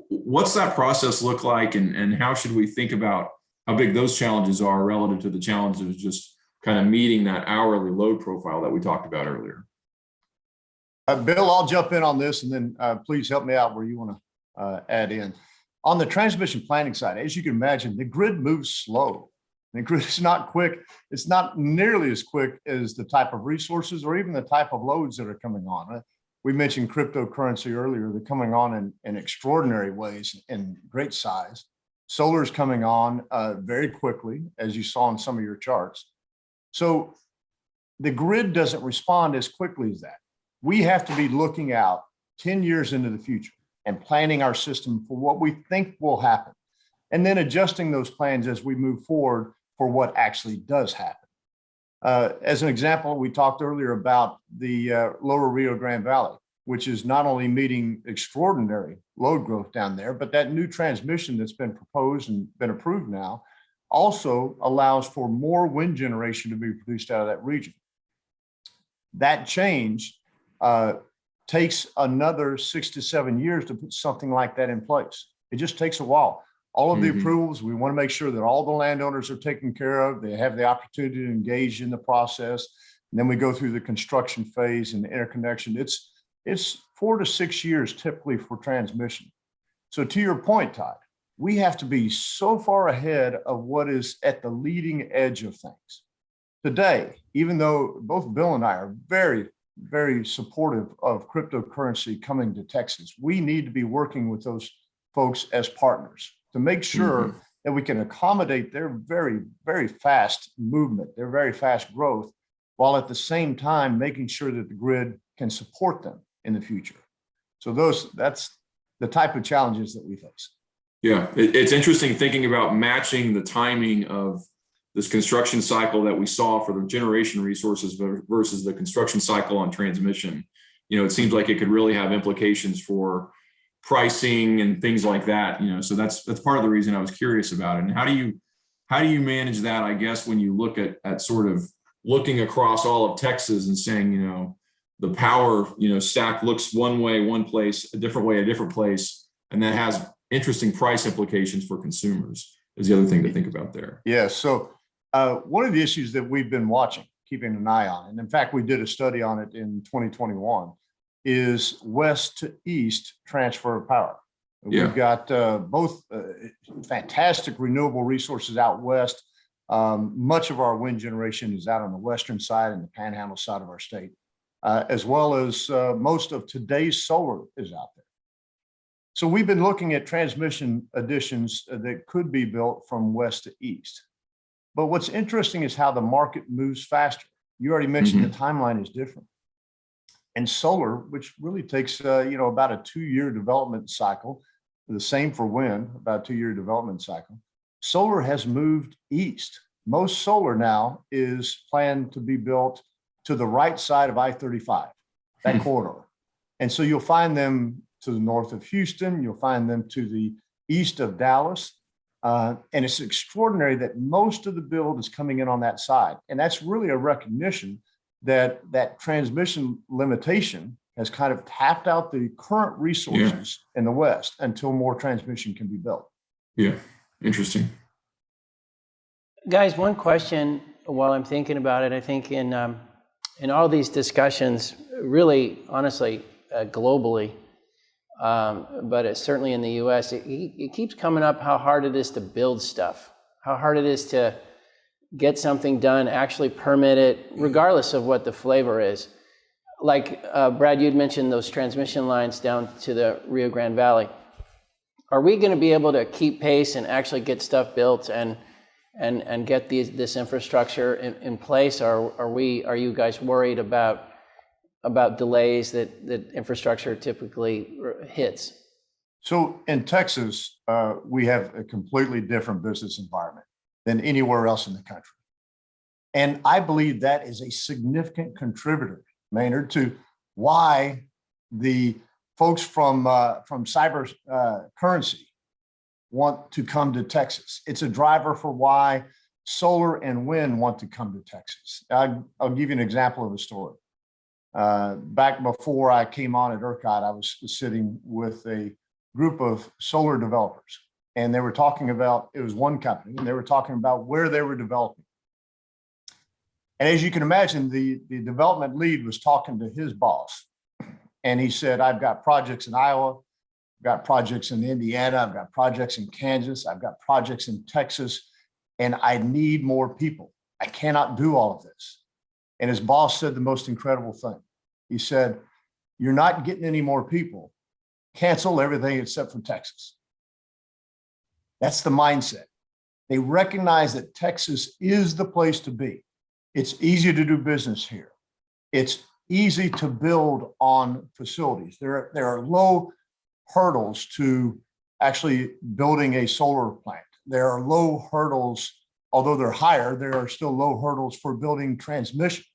Speaker 2: What's that process look like, and how should we think about how big those challenges are relative to the challenges of just kind of meeting that hourly load profile that we talked about earlier.
Speaker 6: Bill, I'll jump in on this and then please help me out where you want to add in. On the transmission planning side, as you can imagine, the grid moves slow. The grid is not quick. It's not nearly as quick as the type of resources or even the type of loads that are coming on. We mentioned cryptocurrency earlier. They're coming on in extraordinary ways in great size. Solar is coming on very quickly, as you saw in some of your charts. So the grid doesn't respond as quickly as that. We have to be looking out 10 years into the future and planning our system for what we think will happen, and then adjusting those plans as we move forward for what actually does happen. As an example, we talked earlier about the lower Rio Grande Valley, which is not only meeting extraordinary load growth down there, but that new transmission that's been proposed and been approved now also allows for more wind generation to be produced out of that region. That change takes another 6 to 7 years to put something like that in place. It just takes a while. All of the approvals, we want to make sure that all the landowners are taken care of. They have the opportunity to engage in the process. And then we go through the construction phase and the interconnection. It's 4 to 6 years typically for transmission. So to your point, Todd, we have to be so far ahead of what is at the leading edge of things. Today, even though both Bill and I are very, very supportive of cryptocurrency coming to Texas, we need to be working with those folks as partners to make sure that we can accommodate their very, very fast movement, their very fast growth, while at the same time making sure that the grid can support them in the future. So that's the type of challenges that we face.
Speaker 2: Yeah, it's interesting thinking about matching the timing of this construction cycle that we saw for the generation resources versus the construction cycle on transmission. You know, it seems like it could really have implications for pricing and things like that. You know, so that's part of the reason I was curious about it. And how do you manage that, I guess, when you look at sort of looking across all of Texas and saying, you know, the power, you know, stack looks one way, one place, a different way, a different place, and that has interesting price implications for consumers is the other thing to think about there.
Speaker 6: Yeah. So one of the issues that we've been watching, keeping an eye on, and in fact, we did a study on it in 2021, is west to east transfer of power.
Speaker 2: Yeah.
Speaker 6: We've got both fantastic renewable resources out west. Much of our wind generation is out on the western side and the panhandle side of our state, as well as most of today's solar is out there. So we've been looking at transmission additions that could be built from west to east. But what's interesting is how the market moves faster. You already mentioned the timeline is different. And solar, which really takes about a 2-year development cycle, the same for wind, about a 2-year development cycle. Solar has moved east. Most solar now is planned to be built to the right side of I-35, that corridor. And so you'll find them to the north of Houston, you'll find them to the east of Dallas. And it's extraordinary that most of the build is coming in on that side. And that's really a recognition that that transmission limitation has kind of tapped out the current resources in the West until more transmission can be built.
Speaker 2: Yeah, interesting.
Speaker 1: Guys, one question while I'm thinking about it. I think in all these discussions, really, honestly, globally, but it's certainly in the U.S., it keeps coming up how hard it is to build stuff, how hard it is to get something done, actually permit it, regardless of what the flavor is. Like Brad, you'd mentioned those transmission lines down to the Rio Grande Valley. Are we going to be able to keep pace and actually get stuff built and get this infrastructure in place? Or are you guys worried about delays that infrastructure typically hits?
Speaker 6: So in Texas, we have a completely different business environment than anywhere else in the country. And I believe that is a significant contributor, Maynard, to why the folks from cyber currency want to come to Texas. It's a driver for why solar and wind want to come to Texas. I'll give you an example of a story. Back before I came on at ERCOT, I was sitting with a group of solar developers. and they were talking about, it was one company, and they were talking about where they were developing. And as you can imagine, the development lead was talking to his boss. And he said, I've got projects in Iowa, I've got projects in Indiana, I've got projects in Kansas, I've got projects in Texas, and I need more people. I cannot do all of this. And his boss said the most incredible thing. He said, you're not getting any more people. Cancel everything except for Texas. That's the mindset. They recognize that Texas is the place to be. It's easy to do business here. It's easy to build on facilities. There are low hurdles to actually building a solar plant. There are low hurdles, although they're higher, there are still low hurdles for building transmission.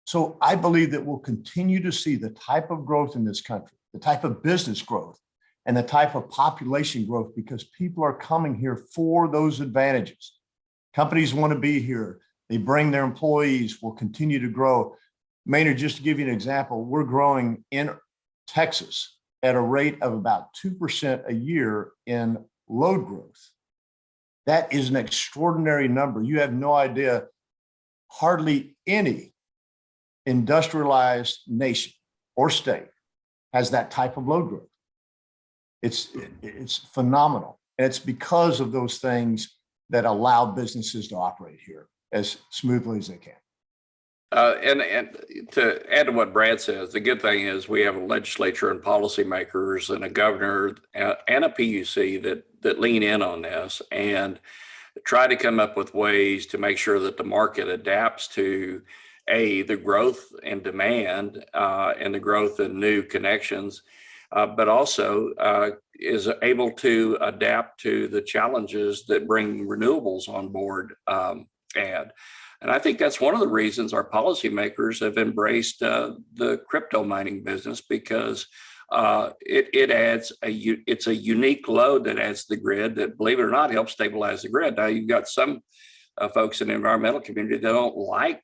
Speaker 6: So I believe that we'll continue to see the type of growth in this country, the type of business growth, and the type of population growth, because people are coming here for those advantages. Companies want to be here. They bring their employees, will continue to grow. Maynard, just to give you an example, we're growing in Texas at a rate of about 2% a year in load growth. That is an extraordinary number. You have no idea, hardly any industrialized nation or state has that type of load growth. It's phenomenal. And it's because of those things that allow businesses to operate here as smoothly as they can.
Speaker 3: And to add to what Brad says, the good thing is we have a legislature and policymakers and a governor and a PUC that lean in on this and try to come up with ways to make sure that the market adapts to the growth and demand and the growth in new connections, but also is able to adapt to the challenges that bring renewables on board add. And I think that's one of the reasons our policymakers have embraced the crypto mining business, because it adds it's a unique load that adds to the grid that, believe it or not, helps stabilize the grid. Now, you've got some folks in the environmental community that don't like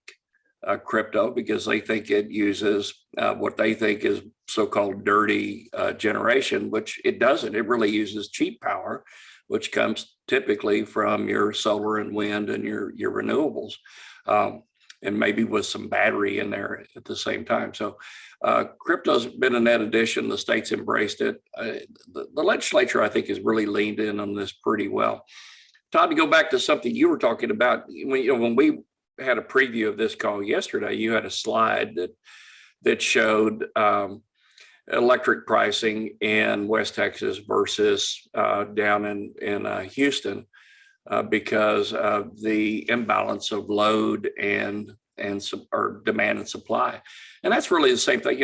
Speaker 3: crypto because they think it uses what they think is so-called dirty generation, which it doesn't. It really uses cheap power, which comes typically from your solar and wind and your renewables, and maybe with some battery in there at the same time. So crypto's been a net addition. The state's embraced it. The legislature, I think, has really leaned in on this pretty well. Todd, to go back to something you were talking about, when we had a preview of this call yesterday, you had a slide that showed electric pricing in West Texas versus down in Houston because of the imbalance of load and or demand and supply. And that's really the same thing.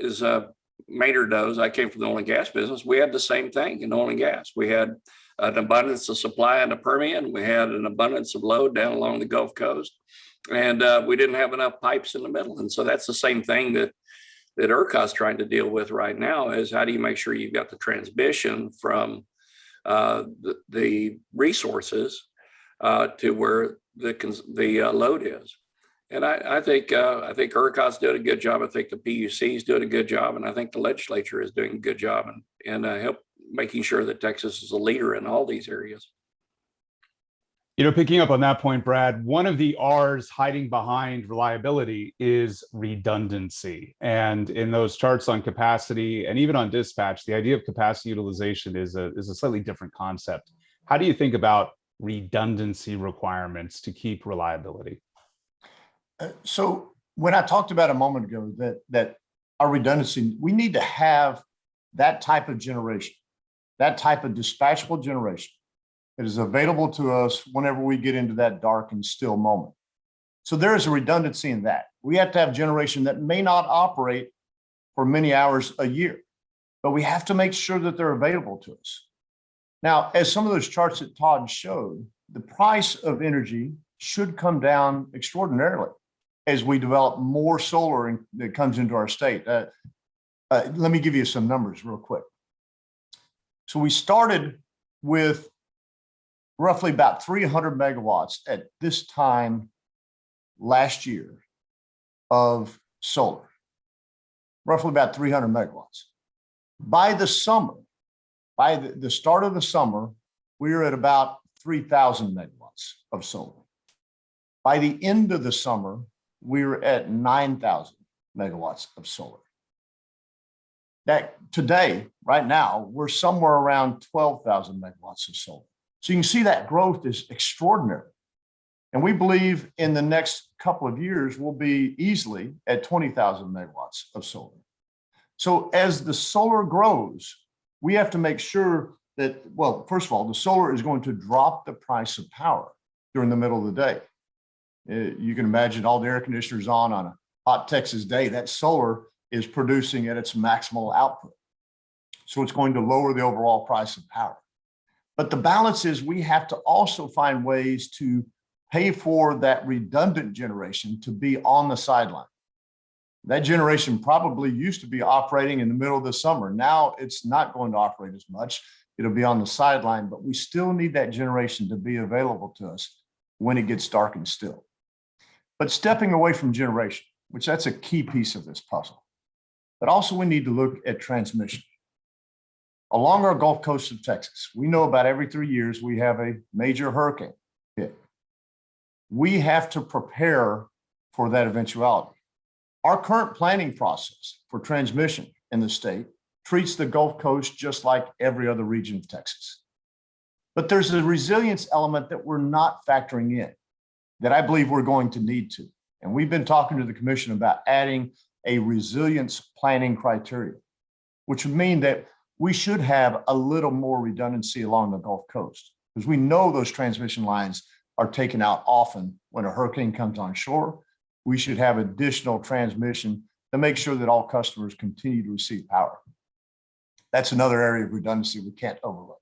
Speaker 3: As Maynard knows, I came from the oil and gas business. We had the same thing in oil and gas. We had an abundance of supply in the Permian. We had an abundance of load down along the Gulf Coast, and we didn't have enough pipes in the middle. And so that's the same thing that ERCOT's trying to deal with right now, is how do you make sure you've got the transmission from the resources to where the load is. And I think ERCOT's doing a good job. I think the PUC is doing a good job, and I think the legislature is doing a good job and help making sure that Texas is a leader in all these areas.
Speaker 5: Picking up on that point, Brad, one of the R's hiding behind reliability is redundancy. And in those charts on capacity and even on dispatch, the idea of capacity utilization is a slightly different concept. How do you think about redundancy requirements to keep reliability?
Speaker 6: So when I talked about a moment ago that our redundancy, we need to have that type of generation, that type of dispatchable generation that is available to us whenever we get into that dark and still moment. So there is a redundancy in that. We have to have generation that may not operate for many hours a year, but we have to make sure that they're available to us. Now, as some of those charts that Todd showed, the price of energy should come down extraordinarily as we develop more solar that comes into our state. Let me give you some numbers real quick. So we started with roughly about 300 megawatts at this time last year of solar, roughly about 300 megawatts. By the summer, By the start of the summer, we were at about 3,000 megawatts of solar. By the end of the summer, we were at 9,000 megawatts of solar. That today, right now, we're somewhere around 12,000 megawatts of solar. So you can see that growth is extraordinary. And we believe in the next couple of years, we'll be easily at 20,000 megawatts of solar. So as the solar grows, we have to make sure that, well, first of all, the solar is going to drop the price of power during the middle of the day. You can imagine all the air conditioners on a hot Texas day, that solar is producing at its maximal output. So it's going to lower the overall price of power. But the balance is we have to also find ways to pay for that redundant generation to be on the sideline. That generation probably used to be operating in the middle of the summer. Now it's not going to operate as much. It'll be on the sideline, but we still need that generation to be available to us when it gets dark and still. But stepping away from generation, which that's a key piece of this puzzle. But also we need to look at transmission. Along our Gulf Coast of Texas, we know about every 3 years we have a major hurricane hit. We have to prepare for that eventuality. Our current planning process for transmission in the state treats the Gulf Coast just like every other region of Texas. But there's a resilience element that we're not factoring in that I believe we're going to need to. And we've been talking to the commission about adding a resilience planning criteria, which would mean that we should have a little more redundancy along the Gulf Coast, because we know those transmission lines are taken out often when a hurricane comes on shore. We should have additional transmission to make sure that all customers continue to receive power. That's another area of redundancy we can't overlook.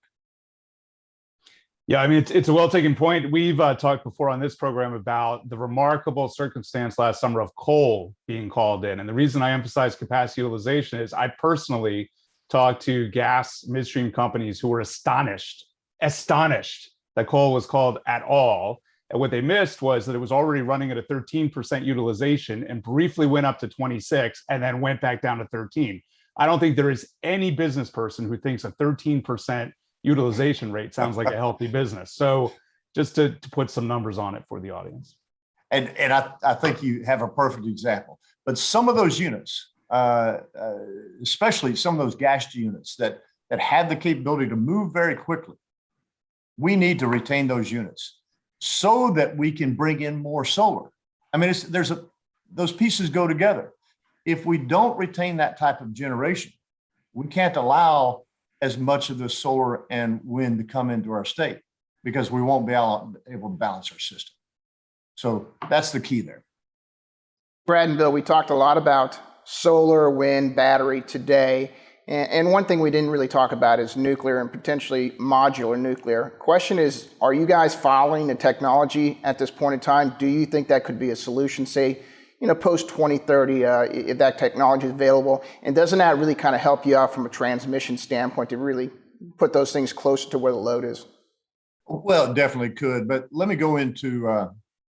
Speaker 5: Yeah, I mean, it's a well-taken point. We've talked before on this program about the remarkable circumstance last summer of coal being called in. And the reason I emphasize capacity utilization is I personally talked to gas midstream companies who were astonished that coal was called at all. And what they missed was that it was already running at a 13% utilization and briefly went up to 26 and then went back down to 13. I don't think there is any business person who thinks a 13% utilization rate sounds like a healthy business. So just to put some numbers on it for the audience.
Speaker 6: And I think you have a perfect example. But some of those units, especially some of those gas units that have the capability to move very quickly, we need to retain those units so that we can bring in more solar. I mean, those pieces go together. If we don't retain that type of generation, we can't allow as much of the solar and wind to come into our state because we won't be able to balance our system. So that's the key there.
Speaker 4: Brad and Bill, we talked a lot about solar, wind, battery today. And one thing we didn't really talk about is nuclear and potentially modular nuclear. Question is, are you guys following the technology at this point in time? Do you think that could be a solution, say, post 2030, if that technology is available? And doesn't that really kind of help you out from a transmission standpoint to really put those things closer to where the load is?
Speaker 6: Well, it definitely could, but let me go into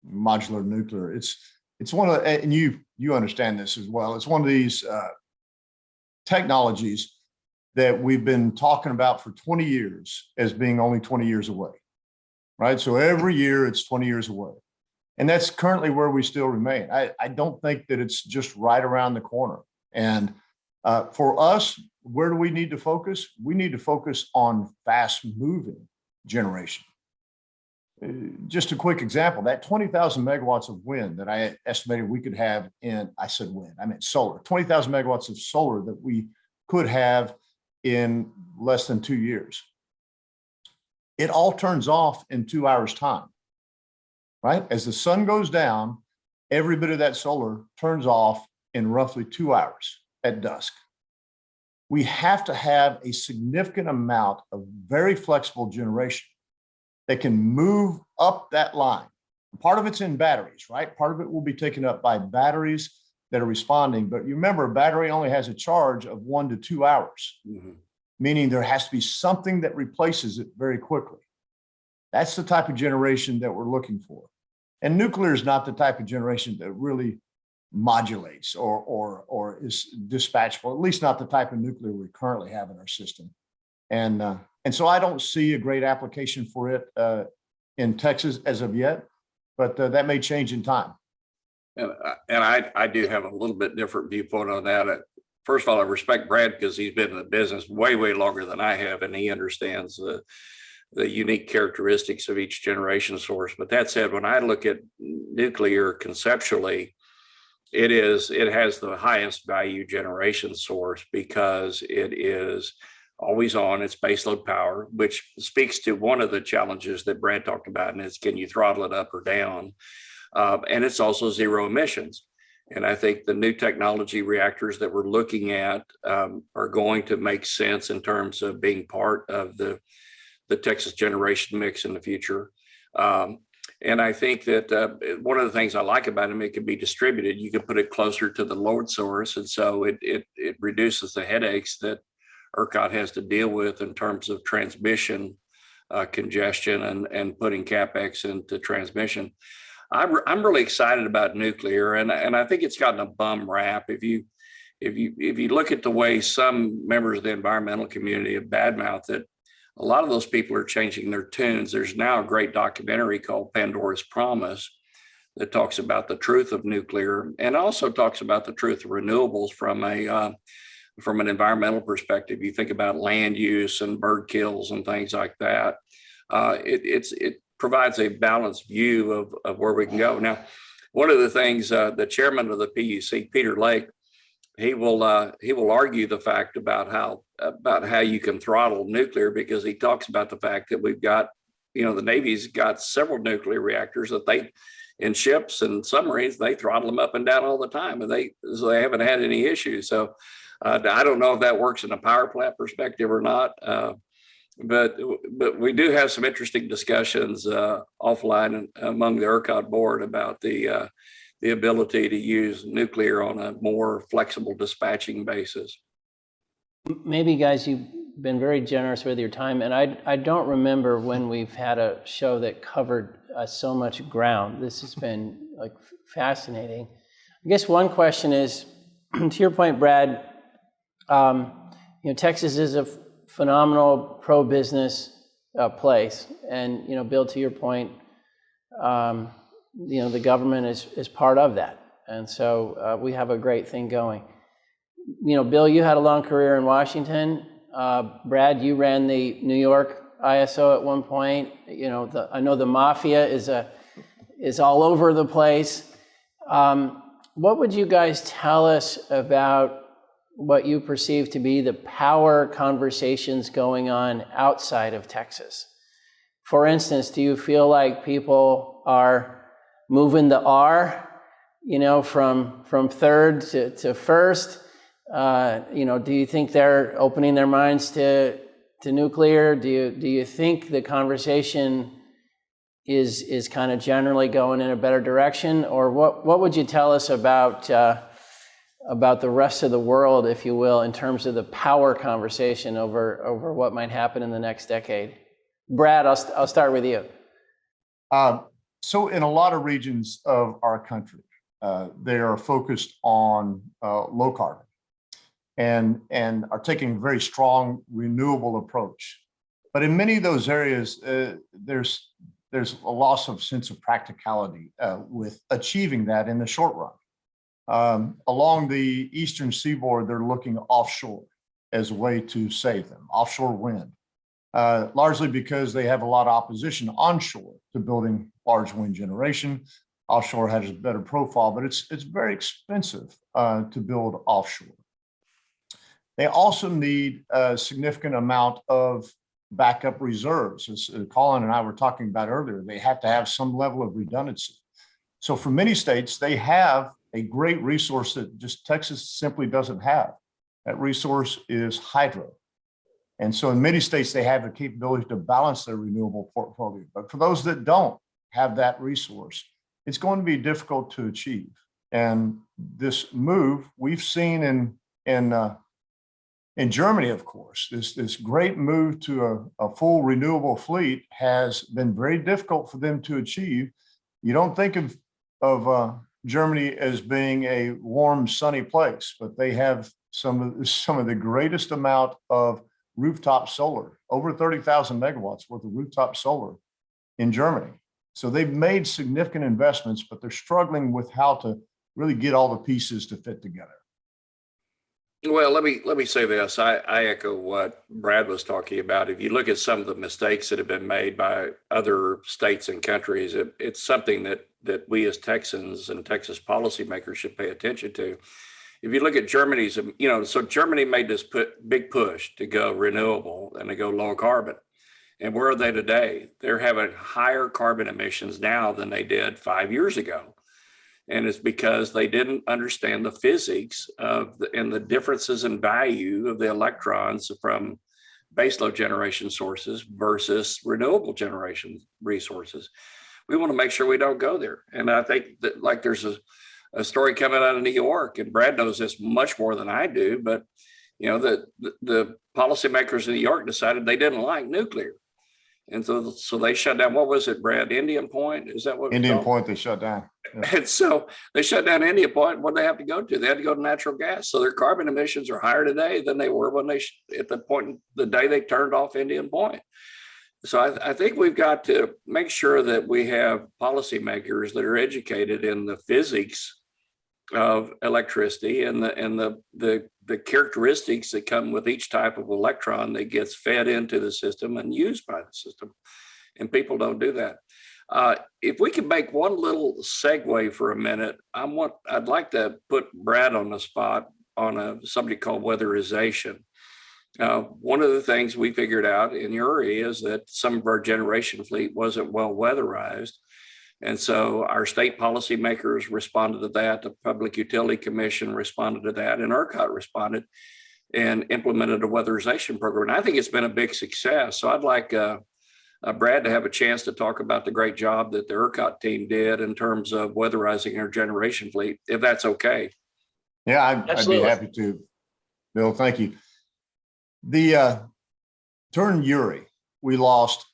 Speaker 6: modular nuclear. It's one of, and you understand this as well. It's one of these technologies that we've been talking about for 20 years as being only 20 years away, right? So every year it's 20 years away. And that's currently where we still remain. I don't think that it's just right around the corner. And for us, where do we need to focus? We need to focus on fast moving generation. Just a quick example, that 20,000 megawatts of wind that I estimated we could have I said wind, I meant solar, 20,000 megawatts of solar that we could have in less than 2 years. It all turns off in 2 hours time, right? As the sun goes down, every bit of that solar turns off in roughly 2 hours at dusk. We have to have a significant amount of very flexible generation that can move up that line. Part of it's in batteries, right? Part of it will be taken up by batteries that are responding. But you remember, a battery only has a charge of 1 to 2 hours, meaning there has to be something that replaces it very quickly. That's the type of generation that we're looking for. And nuclear is not the type of generation that really modulates or is dispatchable, at least not the type of nuclear we currently have in our system. And so I don't see a great application for it in Texas as of yet, but that may change in time.
Speaker 3: And I do have a little bit different viewpoint on that. First of all, I respect Brad because he's been in the business way, way longer than I have, and he understands the unique characteristics of each generation source. But that said, when I look at nuclear conceptually, it has the highest value generation source because it is always on, it's baseload power, which speaks to one of the challenges that Brad talked about, and it's can you throttle it up or down? And it's also zero emissions. And I think the new technology reactors that we're looking at are going to make sense in terms of being part of the Texas generation mix in the future. And I think that one of the things I like about them, it can be distributed. You can put it closer to the load source. And so it reduces the headaches that ERCOT has to deal with in terms of transmission congestion and putting CapEx into transmission. I'm really excited about nuclear, and I think it's gotten a bum rap. If you look at the way some members of the environmental community have badmouthed it, a lot of those people are changing their tunes. There's now a great documentary called Pandora's Promise that talks about the truth of nuclear and also talks about the truth of renewables from an environmental perspective. You think about land use and bird kills and things like that. It provides a balanced view of where we can go. Now, one of the things the chairman of the PUC, Peter Lake, he will argue the fact about how you can throttle nuclear, because he talks about the fact that we've got, the Navy's got several nuclear reactors that they, in ships and submarines, they throttle them up and down all the time, and they haven't had any issues. So I don't know if that works in a power plant perspective or not. But we do have some interesting discussions offline among the ERCOT board about the ability to use nuclear on a more flexible dispatching basis.
Speaker 1: Maybe, guys, you've been very generous with your time, and I don't remember when we've had a show that covered so much ground. This has been fascinating. I guess one question is, to your point, Brad, Texas is a phenomenal pro-business place, and Bill, to your point, the government is part of that, and so we have a great thing going. Bill, you had a long career in Washington. Brad, you ran the New York ISO at one point. I know the mafia is all over the place. What would you guys tell us about what you perceive to be the power conversations going on outside of Texas? For instance, do you feel like people are moving the R, from third to first? Do you think they're opening their minds to nuclear? Do you think the conversation is kind of generally going in a better direction? Or what would you tell us about the rest of the world, if you will, in terms of the power conversation over what might happen in the next decade? Brad, I'll start with you.
Speaker 6: So in a lot of regions of our country, they are focused on low carbon and are taking a very strong renewable approach. But in many of those areas, there's a loss of sense of practicality with achieving that in the short run. Along the eastern seaboard, they're looking offshore as a way to save them, offshore wind, largely because they have a lot of opposition onshore to building large wind generation. Offshore has a better profile, but it's very expensive to build offshore. They also need a significant amount of backup reserves. As Colin and I were talking about earlier, they have to have some level of redundancy. So for many states, they have a great resource that just Texas simply doesn't have. That resource is hydro. And so in many states, they have the capability to balance their renewable portfolio. But for those that don't have that resource, it's going to be difficult to achieve. And this move we've seen in Germany, of course, this great move to a full renewable fleet has been very difficult for them to achieve. You don't think of Germany as being a warm, sunny place, but they have some of the greatest amount of rooftop solar, over 30,000 megawatts worth of rooftop solar in Germany. So they've made significant investments, but they're struggling with how to really get all the pieces to fit together.
Speaker 3: Well, let me say this. I echo what Brad was talking about. If you look at some of the mistakes that have been made by other states and countries, it's something that we as Texans and Texas policymakers should pay attention to. If you look at Germany's, so Germany made this big push to go renewable and to go low carbon. And where are they today? They're having higher carbon emissions now than they did 5 years ago. And it's because they didn't understand the physics and the differences in value of the electrons from baseload generation sources versus renewable generation resources. We want to make sure we don't go there. And I think that, like, there's a story coming out of New York, and Brad knows this much more than I do, but the policymakers in New York decided they didn't like nuclear. And so they shut down, what was it, Brad? Indian Point? Is that what?
Speaker 6: Indian Point, they shut down. Yeah.
Speaker 3: And so they shut down Indian Point. What do they have to go to? They had to go to natural gas. So their carbon emissions are higher today than they were when at the point, the day they turned off Indian Point. So I think we've got to make sure that we have policymakers that are educated in the physics of electricity and the characteristics that come with each type of electron that gets fed into the system and used by the system. And people don't do that. If we can make one little segue for a minute, I'd like to put Brad on the spot on a subject called weatherization. One of the things we figured out in Uri is that some of our generation fleet wasn't well weatherized. And so our state policymakers responded to that. The Public Utility Commission responded to that, and ERCOT responded and implemented a weatherization program. And I think it's been a big success. So I'd like Brad to have a chance to talk about the great job that the ERCOT team did in terms of weatherizing our generation fleet, if that's okay.
Speaker 6: Yeah, I'd be happy to. Bill, thank you. During Uri, we lost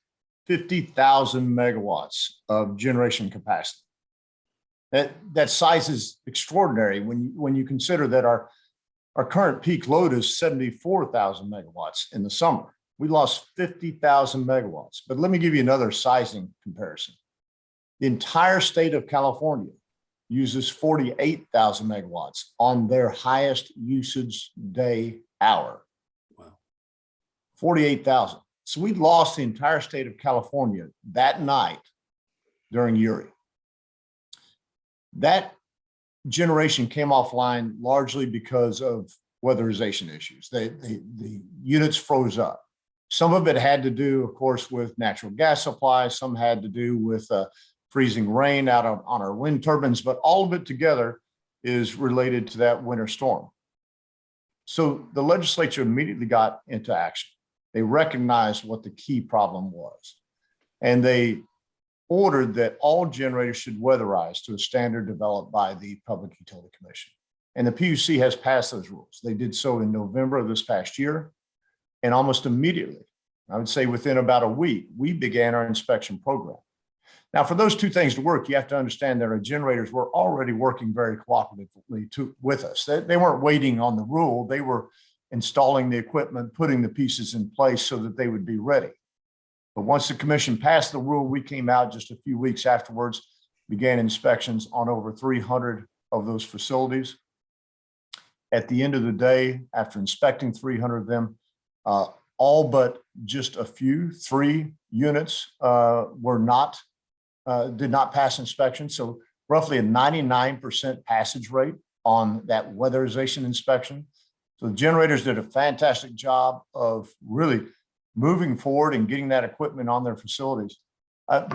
Speaker 6: 50,000 megawatts of generation capacity. That size is extraordinary when you consider that our current peak load is 74,000 megawatts in the summer. We lost 50,000 megawatts. But let me give you another sizing comparison. The entire state of California uses 48,000 megawatts on their highest usage day hour.
Speaker 3: Wow.
Speaker 6: 48,000. So we lost the entire state of California that night during Uri. That generation came offline largely because of weatherization issues. The units froze up. Some of it had to do, of course, with natural gas supply. Some had to do with freezing rain on our wind turbines, but all of it together is related to that winter storm. So the legislature immediately got into action. They recognized what the key problem was, and they ordered that all generators should weatherize to a standard developed by the Public Utility Commission. And the PUC has passed those rules. They did so in November of this past year, and almost immediately, I would say within about a week, we began our inspection program. Now, for those two things to work, you have to understand that our generators were already working very cooperatively with us. They weren't waiting on the rule. They were installing the equipment, putting the pieces in place so that they would be ready. But once the commission passed the rule, we came out just a few weeks afterwards, began inspections on over 300 of those facilities. At the end of the day, after inspecting 300 of them, all but just a few, 3 units did not pass inspection. So roughly a 99% passage rate on that weatherization inspection. So the generators did a fantastic job of really moving forward and getting that equipment on their facilities.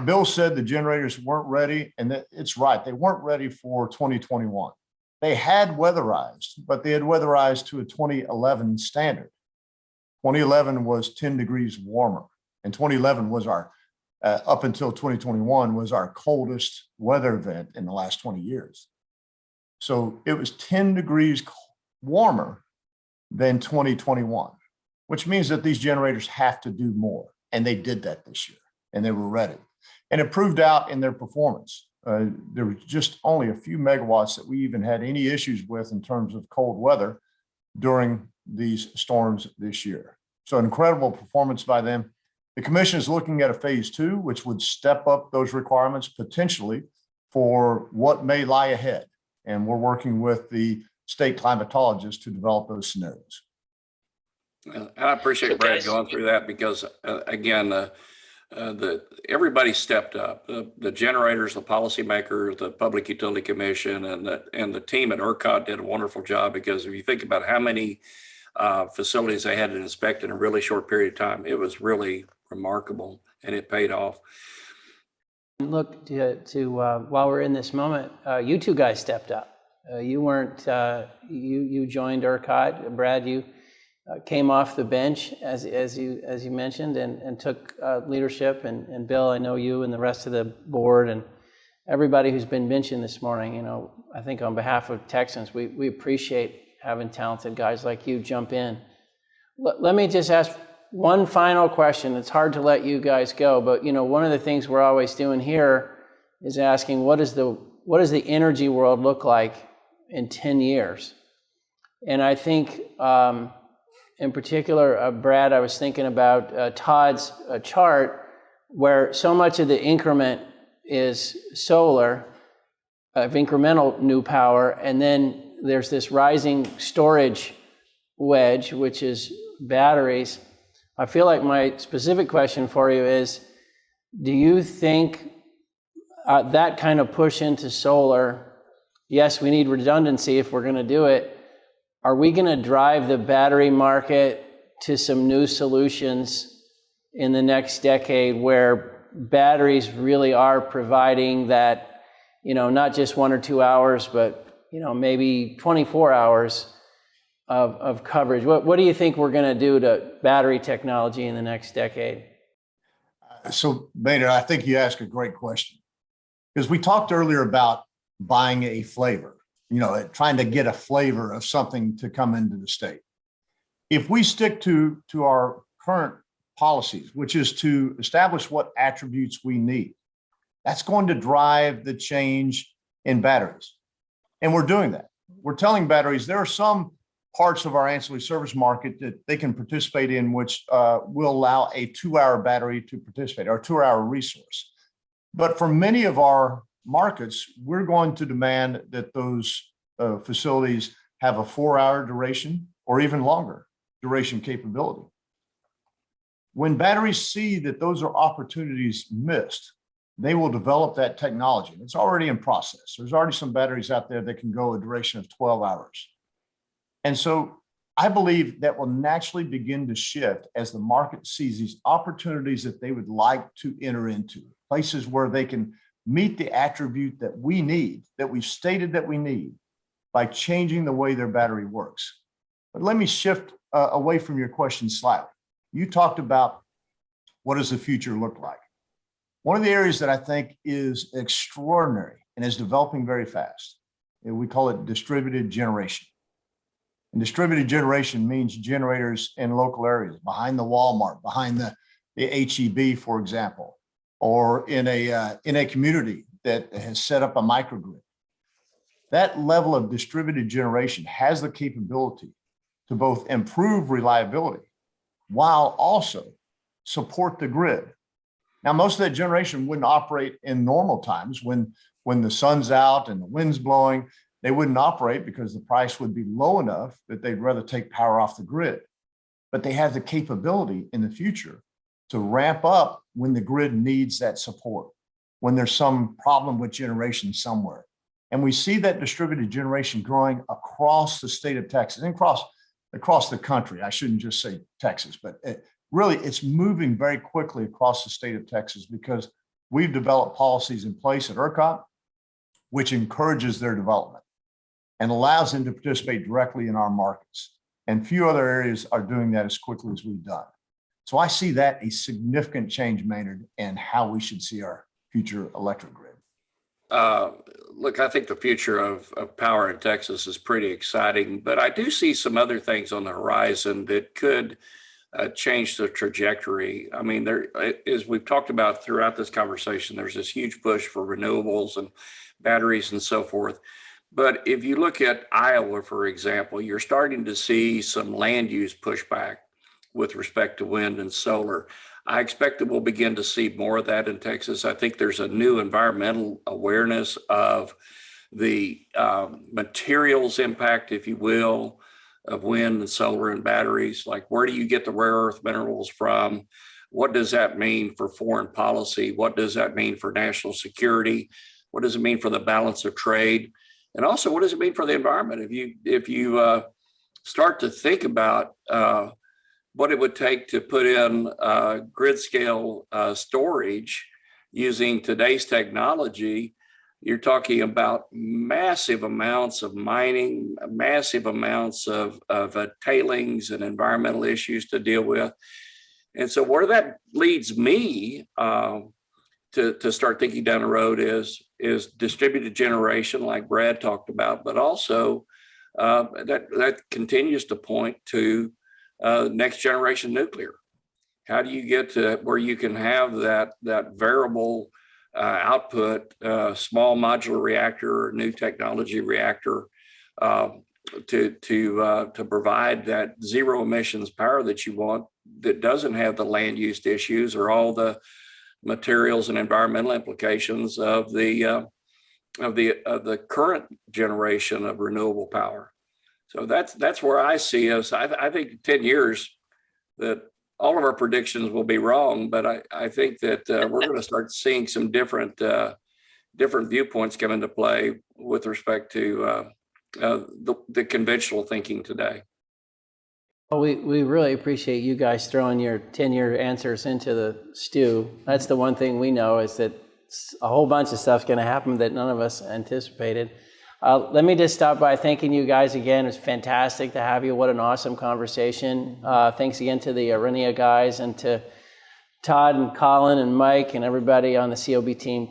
Speaker 6: Bill said the generators weren't ready, and it's right. They weren't ready for 2021. They had weatherized, but they had weatherized to a 2011 standard. 2011 was 10 degrees warmer, and 2011 was our, up until 2021, was our coldest weather event in the last 20 years. So it was 10 degrees warmer than 2021, which means that these generators have to do more. And they did that this year, and they were ready. And it proved out in their performance. There was just only a few megawatts that we even had any issues with in terms of cold weather during these storms this year. So incredible performance by them. The commission is looking at a phase 2, which would step up those requirements potentially for what may lie ahead. And we're working with the state climatologists to develop those scenarios.
Speaker 3: And I appreciate Brad going through that because, again, everybody stepped up. The generators, the policymakers, the Public Utility Commission, and the team at ERCOT did a wonderful job because if you think about how many facilities they had to inspect in a really short period of time, it was really remarkable, and it paid off.
Speaker 1: Look, while we're in this moment, you two guys stepped up. You weren't. You joined ERCOT, Brad. You came off the bench as you mentioned, and took leadership. And Bill, I know you and the rest of the board and everybody who's been mentioned this morning. You know, I think on behalf of Texans, we appreciate having talented guys like you jump in. Let me just ask one final question. It's hard to let you guys go, but you know, one of the things we're always doing here is asking what does the energy world look like in 10 years? And I think in particular, Brad, I was thinking about Todd's chart where so much of the increment is solar, of incremental new power, and then there's this rising storage wedge, which is batteries. I feel like my specific question for you is, do you think that kind of push into solar, yes, we need redundancy if we're going to do it, are we going to drive the battery market to some new solutions in the next decade where batteries really are providing that, you know, not just 1 or 2 hours, but you know, maybe 24 hours of coverage? What do you think we're going to do to battery technology in the next decade?
Speaker 6: So, Maynard, I think you asked a great question because we talked earlier about buying a flavor, you know, trying to get a flavor of something to come into the state. If we stick to our current policies, which is to establish what attributes we need, that's going to drive the change in batteries. And we're doing that. We're telling batteries there are some parts of our ancillary service market that they can participate in, which will allow a 2-hour battery to participate, or a 2-hour resource. But for many of our markets, we're going to demand that those facilities have a 4-hour duration or even longer duration capability. When batteries see that those are opportunities missed, they will develop that technology. It's already in process. There's already some batteries out there that can go a duration of 12 hours. And so I believe that will naturally begin to shift as the market sees these opportunities that they would like to enter into, places where they can meet the attribute that we need, that we've stated that we need, by changing the way their battery works. But let me shift away from your question slightly. You talked about what does the future look like? One of the areas that I think is extraordinary and is developing very fast, and we call it distributed generation. And distributed generation means generators in local areas, behind the Walmart, behind the HEB, for example, or in a community that has set up a microgrid. That level of distributed generation has the capability to both improve reliability while also support the grid. Now, most of that generation wouldn't operate in normal times when the sun's out and the wind's blowing. They wouldn't operate because the price would be low enough that they'd rather take power off the grid. But they have the capability in the future to ramp up when the grid needs that support, when there's some problem with generation somewhere. And we see that distributed generation growing across the state of Texas and across the country. I shouldn't just say Texas, but really it's moving very quickly across the state of Texas because we've developed policies in place at ERCOT, which encourages their development and allows them to participate directly in our markets. And few other areas are doing that as quickly as we've done. So I see that a significant change, Maynard, in how we should see our future electric grid.
Speaker 3: Look, I think the future of power in Texas is pretty exciting, but I do see some other things on the horizon that could change the trajectory. I mean, there, as we've talked about throughout this conversation, there's this huge push for renewables and batteries and so forth. But if you look at Iowa, for example, you're starting to see some land use pushback. with respect to wind and solar. I expect that we'll begin to see more of that in Texas. I think there's a new environmental awareness of the materials impact, if you will, of wind and solar and batteries. Like, where do you get the rare earth minerals from? What does that mean for foreign policy? What does that mean for national security? What does it mean for the balance of trade? And also, what does it mean for the environment? If you start to think about what it would take to put in grid scale storage using today's technology, you're talking about massive amounts of mining, massive amounts of tailings and environmental issues to deal with. And so where that leads me to start thinking down the road is distributed generation, like Brad talked about, but also that continues to point to next generation nuclear. How do you get to where you can have that variable output, small modular reactor, or new technology reactor, to provide that zero emissions power that you want, that doesn't have the land use issues or all the materials and environmental implications of the current generation of renewable power. So that's where I see us. I think in 10 years that all of our predictions will be wrong, but I think that we're going to start seeing some different viewpoints come into play with respect to the conventional thinking today.
Speaker 1: Well, we really appreciate you guys throwing your 10-year answers into the stew. That's the one thing we know, is that a whole bunch of stuff's going to happen that none of us anticipated. Let me just stop by thanking you guys again. It's fantastic to have you. What an awesome conversation. Thanks again to the Aurinia guys, and to Todd and Colin and Mike and everybody on the COBT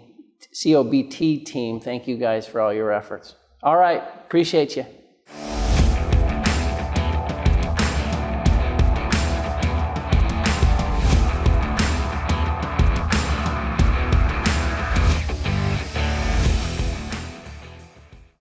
Speaker 1: team. Thank you guys for all your efforts. All right. Appreciate you.